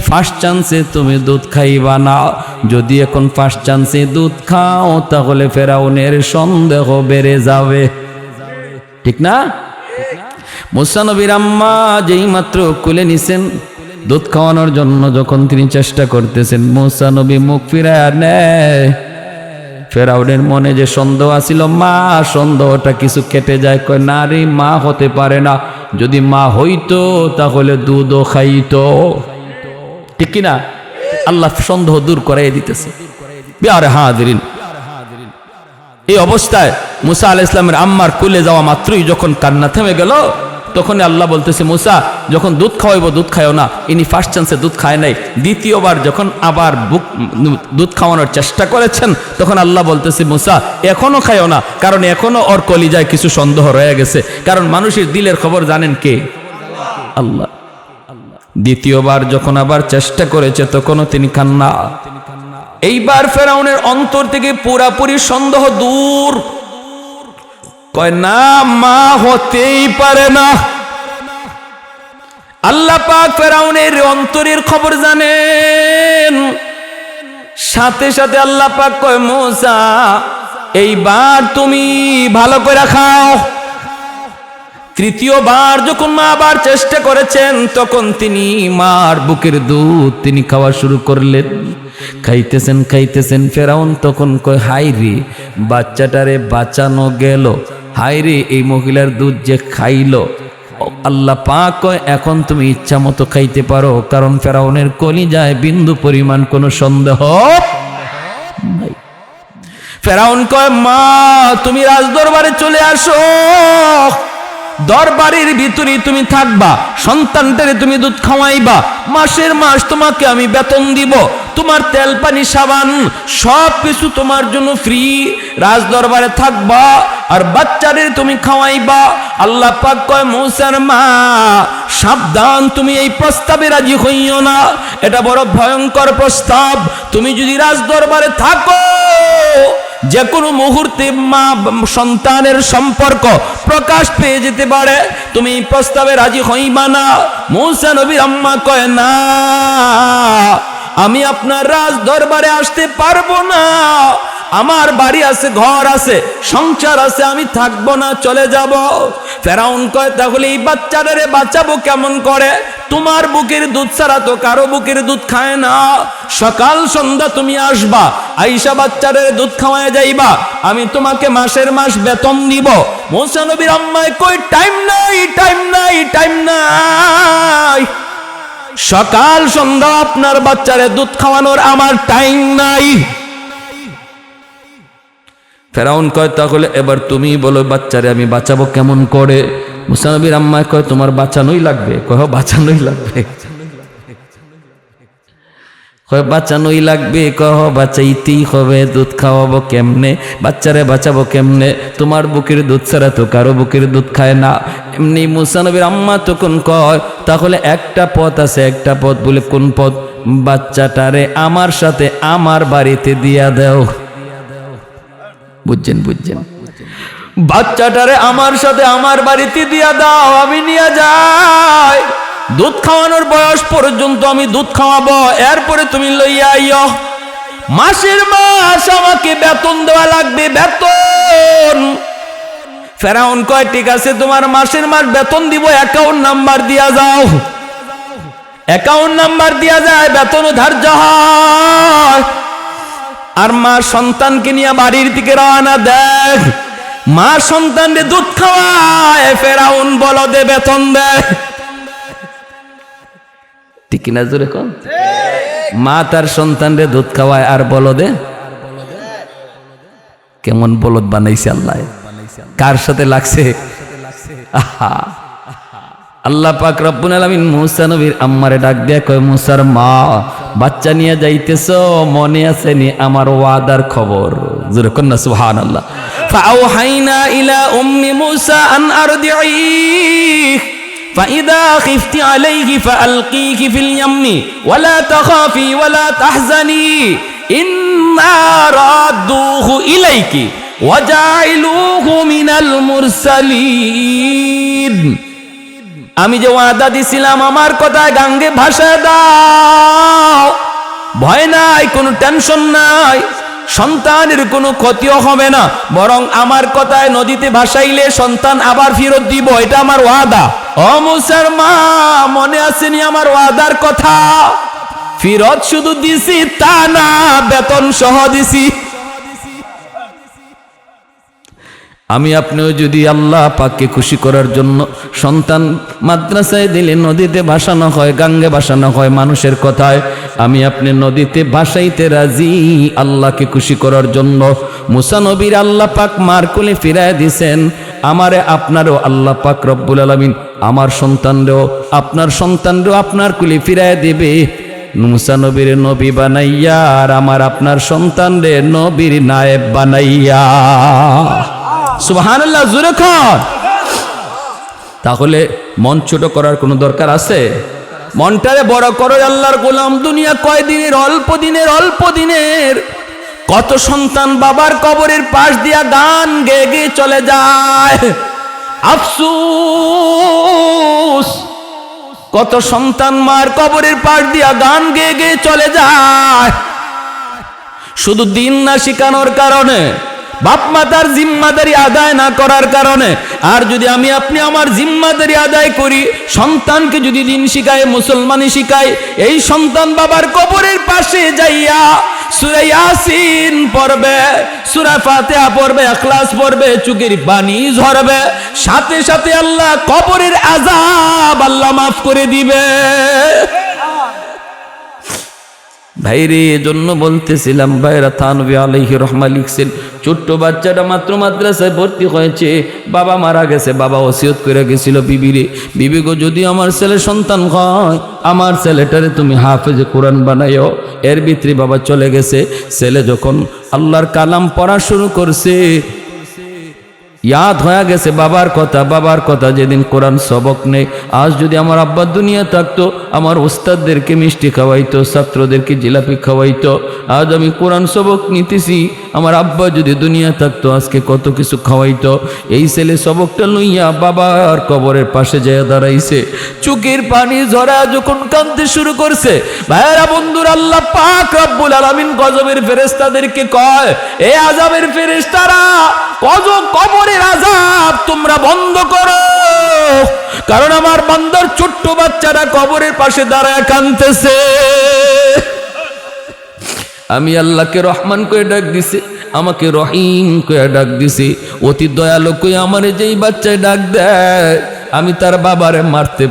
ফার্স্ট চান্সে তুমি দুধ খাইবা না। যদি এখন ফার্স্ট চান্সে দুধ খাও, তাহলে ফেরাউনের সন্দেহ বেড়ে যাবে, ঠিক না? মূসা নবীর আম্মা যেই মাত্র কোলে নিছেন, দুধ খাওয়ানোর জন্য যখন তিনি চেষ্টা করতেছেন, মূসা নবী মুখ ফিরায়া নেয়। ফেরাউনের মনে যে সন্দেহ আছিল মা, সন্দেহটা কিছু কেটে যায়। কয়, না রে, মা হতে পারে না। যদি মা হইতো তাহলে দুধও খাইতো, ঠিক কিনা? আল্লাহ সন্দেহ দূর করাই দিতেছে। বিহারে হাজিরিন, এই অবস্থায় মুসা আলাইহিস সালামের আম্মার কোলে যাওয়া মাত্রই যখন কান্না থেমে গেল, তখন আল্লাহ বলতেছে মুসা যখন দুধ খাওয়াইব দুধ খায়ও না, ইনি ফার্স্ট চান্সে দুধ খায় নাই, দ্বিতীয়বার যখন আবার দুধ খাওয়ানোর চেষ্টা করেছেন তখন আল্লাহ বলতেছে মুসা এখনো খায়ও না, কারণ এখনো ওর কলিজায় কিছু সন্দেহ রয়ে গেছে, কারণ মানুষের দিলের খবর জানেন কে? আল্লাহ। দ্বিতীয়বার যখন আবার চেষ্টা করেছে তখনও তিনি খান না। এইবার ফেরাউনের অন্তর থেকে পুরাপুরি সন্দেহ দূর, কয় না মা হতেই পারে না। আল্লাহ পাক ফেরাউনের অন্তরের খবর জানেন, সাথে সাথে আল্লাহ পাক কয় মুসা এইবার তুমি ভালো করে খাও। তৃতীয়বার যখন মা আবার চেষ্টা করেছেন তখন তিনি মার বুকের দুধ তিনি খাওয়া শুরু করলেন। খাইতেছেন খাইতেছেন, ফেরাউন তখন কয় হাই রে বাচ্চাটারে বাঁচানো গেল, হাই রে এই মহিলার দুধ যে খাইলো। আল্লাহ পাক কয় এখন তুমি ইচ্ছা মতো খাইতে পারো, কারণ ফেরাউনের কলিজায় বিন্দু পরিমাণ কোনো সন্দেহ নাই। ফেরাউন কয় মা তুমি রাজদরবারে চলে আসো, দরবারের ভিতরে তুমি থাকবা, সন্তানটারে তুমি দুধ খাওয়াইবা, মাসের মাস তোমাকে আমি বেতন দিব, তোমার তেল পানি সাবান সব কিছু তোমার জন্য ফ্রি, রাজদরবারে থাকবা আর বাচ্চাদের তুমি খাওয়াইবা। আল্লাহ পাক কয় মুসার মা সাবধান, তুমি এই প্রস্তাবে রাজি হইও না, এটা বড় ভয়ঙ্কর প্রস্তাব। তুমি যদি রাজদরবারে থাকো যে কোনো মুহূর্তে মা সন্তানের সম্পর্ক প্রকাশ পেয়ে যেতে পারে, তুমি এই প্রস্তাবে রাজি হইবা না। মুসা নবীর আম্মা কয় না আমি আপনার রাজ দরবারে আসতে পারবো না, আমার বাড়ি আছে, ঘর আছে, সংসার আছে, আমি থাকবো না, চলে যাব। ফেরাউন কয় তাহলে এই বাচ্চাটারে বাঁচাবো কেমন করে? তোমার বুকের দুধ ছাড়া তো কারো বুকের দুধ খায় না। সকাল সন্ধ্যা তুমি আসবা, আইসা বাচ্চাটারে দুধ খাওয়ায় যাইবা, আমি তোমাকে মাসের মাস বেতন দিব। মুসা নবীর আম্মায় কই টাইম নাই, টাইম নাই, টাইম নাই, সকাল সন্ধ্যা আপনার বাচ্চারে দুধ খাওয়ানোর আমার টাইম নাই। ফেরাউন কয় তাহলে এবার তুমি বলো বাচ্চারে আমি বাঁচাবো কেমন করে? মুসা নবীর আম্মা কয় তোমার বাঁচানোই লাগবে। কয় বাঁচানোই লাগবে, কয় বাঁচানোই লাগবে, কহ বাঁচাইতেই হবে। দুধ খাওয়াবো কেমনে, বাচ্চারে বাঁচাবো কেমনে? তোমার বুকের দুধ ছাড়া তো কারো বুকের দুধ খায় না। এমনি মুসা নবীর আম্মা তখন কয় তাহলে একটা পথ আছে, একটা পথ। বলে কোন পথ? বাচ্চাটারে আমার সাথে আমার বাড়িতে দিয়া দাও। বুঝছেন বুঝছেন, বাচ্চাটারে আমার সাথে আমার বাড়িতে দিয়া দাও, আমি নিয়ে যাই, দুধ খাওয়ানোর বয়স পর্যন্ত আমি দুধ খাওয়াবো, এরপরে তুমি লইয়া আইও। মাসের মাস আমাকে বেতন দেওয়া লাগবে, বেতন। ফেরাউন কয় ঠিক আছে তোমার মাসের মাস বেতন দিব, অ্যাকাউন্ট নাম্বার দিয়া যাও। অ্যাকাউন্ট নাম্বার দিয়া যায়, বেতন ধার্য হয়। আর মা সন্তানকে নিয়ে বাড়ির দিকে রওনা দেয়, মা সন্তানকে দুধ খাওয়ায়, ফেরাউন বলদে বেতন দেয়। ঠিক না জোরে কোন? মা তার সন্তানরে দুধ খাওয়ায় আর বলদে। কেমন বলদ বানাইছে আল্লাহ, কার সাথে লাগছে? আহা, আল্লাহ পাক রব্বুল আলামিন মুসা নবীর আম্মারে ডাক দিয়া কয় মুসার মা বাচ্চা নিয়ে যাইতেছো, মনে আছে নি আমার ওয়াদার খবর? জোরে কোন না সুবহানাল্লাহ। ফাআওহাইনা ইলা উম্মি মুসা আন আরদিহি فإذا خفت عليه فألقيه في اليم ولا تخافي ولا تحزني إنا رادوه إليك وجاعلوه من المرسلين। আমি যে ওয়াদা দিছিলাম আমার কথায় গাঙ্গে ভাসায় দাও, ভয় নাই, কোনো টেনশন নাই, সন্তানের কোনো ক্ষতিও হবে না, বরং আমার কথায় নদীতে ভাসাইলে সন্তান আবার ফেরত দিব, এটা আমার ওয়াদা। ও মুসার মা মনে আসেনি আমার ওয়াদার কথা? ফেরত শুধু দিছি তা না, বেতন সহ দিছি। আমি আপনিও যদি আল্লাহ পাককে খুশি করার জন্য সন্তান মাদ্রাসায় দিলে নদীতে ভাসানো হয়, গাঙ্গে ভাসানো হয়, মানুষের কথায় আমি আপনি নদীতে ভাসাইতে রাজি আল্লাহকে খুশি করার জন্য। মুসা নবীর আল্লাহ পাক মার কোলে ফিরায় দিছেন, আমারে আপনারও আল্লাহ পাক রব্বুল আলামিন আমার সন্তানরেও আপনার সন্তানরেও আপনার কুলে ফিরায় দেবে। মুসা নবীর নবী বানাইয়া আর আমার আপনার সন্তানরে নবীর নায়েব বানাইয়া। সুবহানাল্লাহ, জোরে কর। তাহলে মন ছোট করার কোনো দরকার আছে? মনটারে বড় করো। আল্লাহর গোলাম, দুনিয়া কয় দিনের? অল্প দিনের। কত সন্তান বাবার কবরের পাশ দিয়া গান গেয়ে গেয়ে চলে যায়। আফসোস, কত সন্তান মার কবরের পাশ দিয়া গান গেয়ে গেয়ে চলে যায় শুধু দিন না শিখানোর কারণে, বাপ মাতার জিম্মাদারি আদায় না করার কারণে। আর যদি আমি আপনি আমার জিম্মাদারি আদায় করি, সন্তানকে যদি দিন শিখায়, মুসলমানি শিখায়, এই সন্তান বাবার কবরের পাশে যাইয়া সূরা ইয়াসিন পড়বে, সূরা ফাতিহা পড়বে, ইখলাস পড়বে, চোখের পানি ঝরবে, সাথে সাথে আল্লাহ কবরের আযাব আল্লাহ মাফ করে দিবে। ভাইরে, এজন্য বলতেছিলাম, ভাইরা থানভী আলাইহি রহমা লিখছেন, ছোট্ট বাচ্চাটা মাত্র মাদ্রাসায় ভর্তি হয়েছে, বাবা মারা গেছে, বাবা ওসিয়ত করে গেছিল বিবিরে, বিবি গো, যদি আমার ছেলে সন্তান হয়, আমার ছেলেটারে তুমি হাফেজে কোরআন বানাইও। এর ভিতরে বাবা চলে গেছে। ছেলে যখন আল্লাহর কালাম পড়া শুরু করছে, ইয়াদ হয়ে গেছে বাবার কথা যেদিন কোরআন সবক নেই। আজ যদি আমার আব্বা দুনিয়া থাকতো, আমার ওস্তাদদেরকে মিষ্টি খাওয়াইতো, ছাত্রদেরকে জিলাপি খাওয়াইতো। আজ আমি কোরআন সবক নিতেছি, আমার আব্বা যদি দুনিয়া থাকতো আজকে কত কিছু খাওয়াইতো। এই ছেলে সবকটা লইয়া বাবার কবরের পাশে যেয়ে দাঁড়াইছে, চোখের পানি ঝরা যখন কাঁদতে শুরু করছে। ভাইরা বন্ধুরা, আল্লাহ পাক রব্বুল আলামিন গজবের ফেরেশতাদেরকে কয়, এ আযাবের ফেরেশতারা, কবরের আযাব তোমরা বন্ধ করো, কারণ আমার বান্দার ছোট্ট বাচ্চারা কবরের পাশে দাঁড়ায় কাঁদতেছে। আমি আল্লাহকে রহমান কয়ে ডাক দিছি, আমাকে রহিম কয়ে ডাক দিছি, অতি দয়ালু কয়ে আমারে যেই বাচ্চায় ডাক দেয়, আমি তার বাবারে মারতে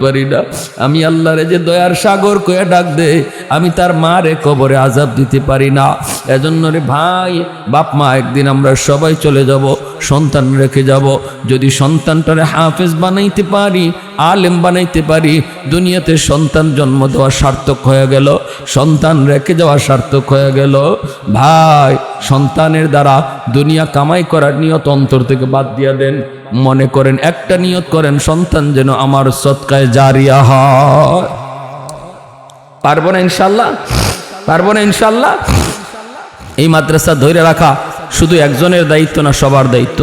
পারি না। আমি আল্লাহরে যে দয়ার সাগর কয়ে ডাক দে, আমি তার মারে কবরে আযাব দিতে পারি না। এজন্য রে ভাই, বাপ মা একদিন আমরা সবাই চলে যাব, সন্তান রেখে যাব। যদি সন্তানটারে হাফেজ বানাইতে পারি, আলেম বানাইতে পারি, দুনিয়াতে সন্তান জন্ম দেওয়া সার্থক হয়ে গেল, সন্তান রেখে যাওয়া সার্থক হয়ে গেল। ভাই, সন্তানের দ্বারা দুনিয়া কামাই করার নিয়ত অন্তর থেকে বাদ দিয়া দেন। মনে করেন, একটা নিয়ত করেন, সন্তান যেন আমার সদকায়ে জারিয়া হয়। পারবো না ইনশাল্লাহ? এই মাদ্রাসা ধরে রাখা শুধু একজনের দায়িত্ব না, সবার দায়িত্ব।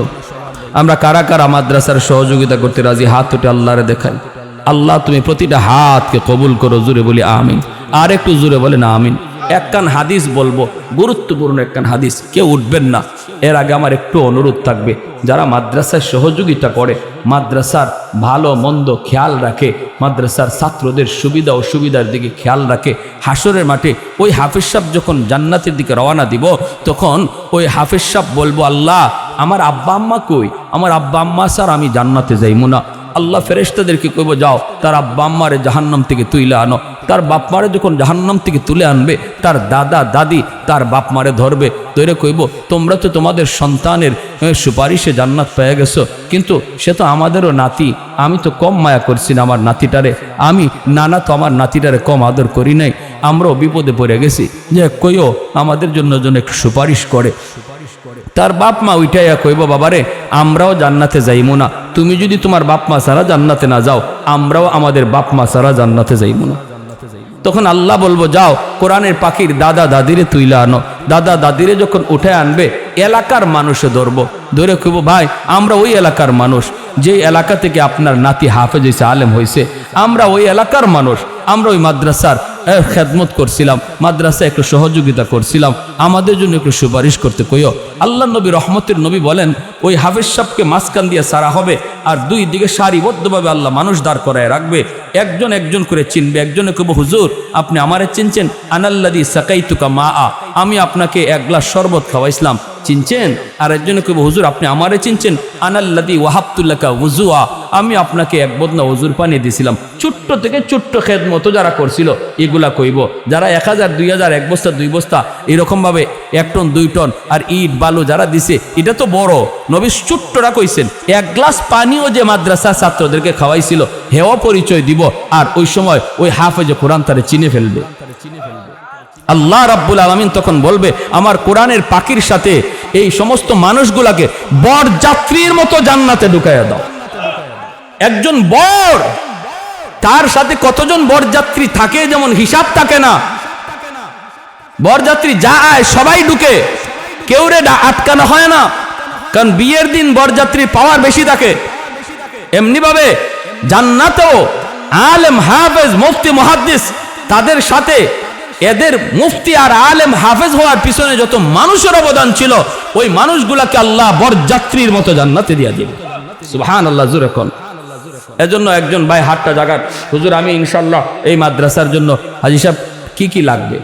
আমরা কারা কারা মাদ্রাসার সহযোগিতা করতে রাজি? হাত উঠে আল্লাহরে দেখাই। আল্লাহ, তুমি প্রতিটা হাতকে কবুল করো। জুড়ে বলি আমিন। আর একটু জুড়ে বলেন আমিন। একখান হাদিস বলবো, গুরুত্বপূর্ণ একখান হাদিস, কেউ উঠবেন না। এর আগে আমার একটু অনুরোধ থাকবে, যারা মাদ্রাসায় সহযোগিতা করে, মাদ্রাসার ভালো মন্দ খেয়াল রাখে, মাদ্রাসার ছাত্রদের সুবিধা অসুবিধার দিকে খেয়াল রাখে, হাসরের মাঠে ওই হাফেজ সাহেব যখন জান্নাতের দিকে রওনা দিব, তখন ওই হাফেজ সাহেব বলবো, আল্লাহ, আমার আব্বা আম্মা কই? আমার আব্বা আম্মা স্যার, আমি জান্নাতে যাইমু না। আল্লাহ ফেরেশতাদেরকে কইব, যাও তার আব্বা আম্মারে জাহান্নাম থেকে তুলে আনো। তার বাপ মারে যখন জাহান্নাম থেকে তুলে আনবে, তার দাদা দাদি তার বাপ মারে ধরবে, ধরে কইব, তোমরা তো তোমাদের সন্তানের সুপারিশে জান্নাত পেয়ে গেছো, কিন্তু সে তো আমাদেরও নাতি, আমি তো কম মায়া করছি না আমার নাতিটারে, আমি নানা তো আমার নাতিটারে কম আদর করি নাই, আমরাও বিপদে পড়ে গেছি, যে কইও আমাদের জন্য একটু সুপারিশ করে। তার বাপ মা উঠাইয়া কইব, বাবারে, আমরাও জান্নাতে যাইমু না, তুমি যদি তোমার বাপ মা ছাড়া জান্নাতে না যাও, আমরাও আমাদের বাপ মা ছাড়া জান্নাতে যাইমু না। তখন আল্লাহ বলবো, যাও কোরআনের পাখির দাদা দাদিরে তুইলা আনো। দাদা দাদিরে যখন উঠে আনবে, এলাকার মানুষে ধরবো, ধরে কইব, ভাই, আমরা ওই এলাকার মানুষ, যে এলাকা থেকে আপনার নাতি হাফেজ হয়েছে, আলেম হয়েছে, আমরা ওই এলাকার মানুষ, আমরা ওই মাদ্রাসার খেদমত করছিলাম, মাদ্রাসায় একটু সহযোগিতা করছিলাম, আমাদের জন্য একটু সুপারিশ করতে কইও। আল্লাহ নবী, রহমতের নবী বলেন, ওই হাফেজ সাহেবকে মাঝখান দিয়ে সারা হবে, আর দুই দিকে সারিবদ্ধভাবে আল্লাহ মানুষ দাঁড় করায় রাখবে, একজন একজন করে চিনবে। একজনে কইব, হুজুর, আপনি আমারে চিনছেন? আনাল্লাযী সাকাইতুকা মা আ, আমি আপনাকে এক গ্লাস শরবত খাওয়াইছিলাম, চিনছেন? আর একজনে কইব হুজুর আপনি আমারে চিনছেন? আনাল্লাযী ওয়াহাবতুল্লাকা ওযুআ, আমি আপনাকে এক বদনা ওজুর পানি দিছিলাম। ছোট্ট থেকে ছোট্ট খেদমত যারা করছিল এগুলা কইব। যারা 1000 2000 এক বস্তা 2 বস্তা এরকমভাবে 1 টন 2 টন আর ইট বালু যারা দিছে এটা তো বড়। নবী ছোট্টরা কইছেন এক গ্লাস পানিও যে মাদ্রাসা ছাত্রদেরকে খাওয়াইছিল হেও পরিচয় দিব। আর ওই সময় ওই হাফেজে কোরআন তারে চিনে ফেলবে। আল্লাহ রাব্বুল আলামিন তখন বলবে আমার কোরআনের পাখির সাথে এই সমস্ত মানুষগুলাকে বর যাত্রীর মতো জান্নাতে ঢুকাইয়া দাও। একজন বর, তার সাথে কতজন বরযাত্রী থাকে যেমন হিসাব থাকে না। বরযাত্রী যা আয় সবাই ঢুকে, কেউ রে আটকানো হয় না, কারণ বিয়ের দিন বরযাত্রীর পাওয়ার বেশি থাকে। এমনি ভাবে জান্নাতেও আলেম হাফেজ মুফতি মুহাদ্দিস তাদের সাথে এদের মুফতি আর আলেম হাফেজ হওয়ার পিছনে যত মানুষের অবদান ছিল ওই মানুষগুলাকে আল্লাহ বরযাত্রীর মতো জান্নাতে দিয়া দিবে। সুবহানাল্লাহ, জোরে কোন। এজন্য একজন ভাই হাতটা জাগার, হুজুর আমি ইনশাআল্লাহ এই মাদ্রাসার জন্য হাজী সাহেব কি কি লাগবে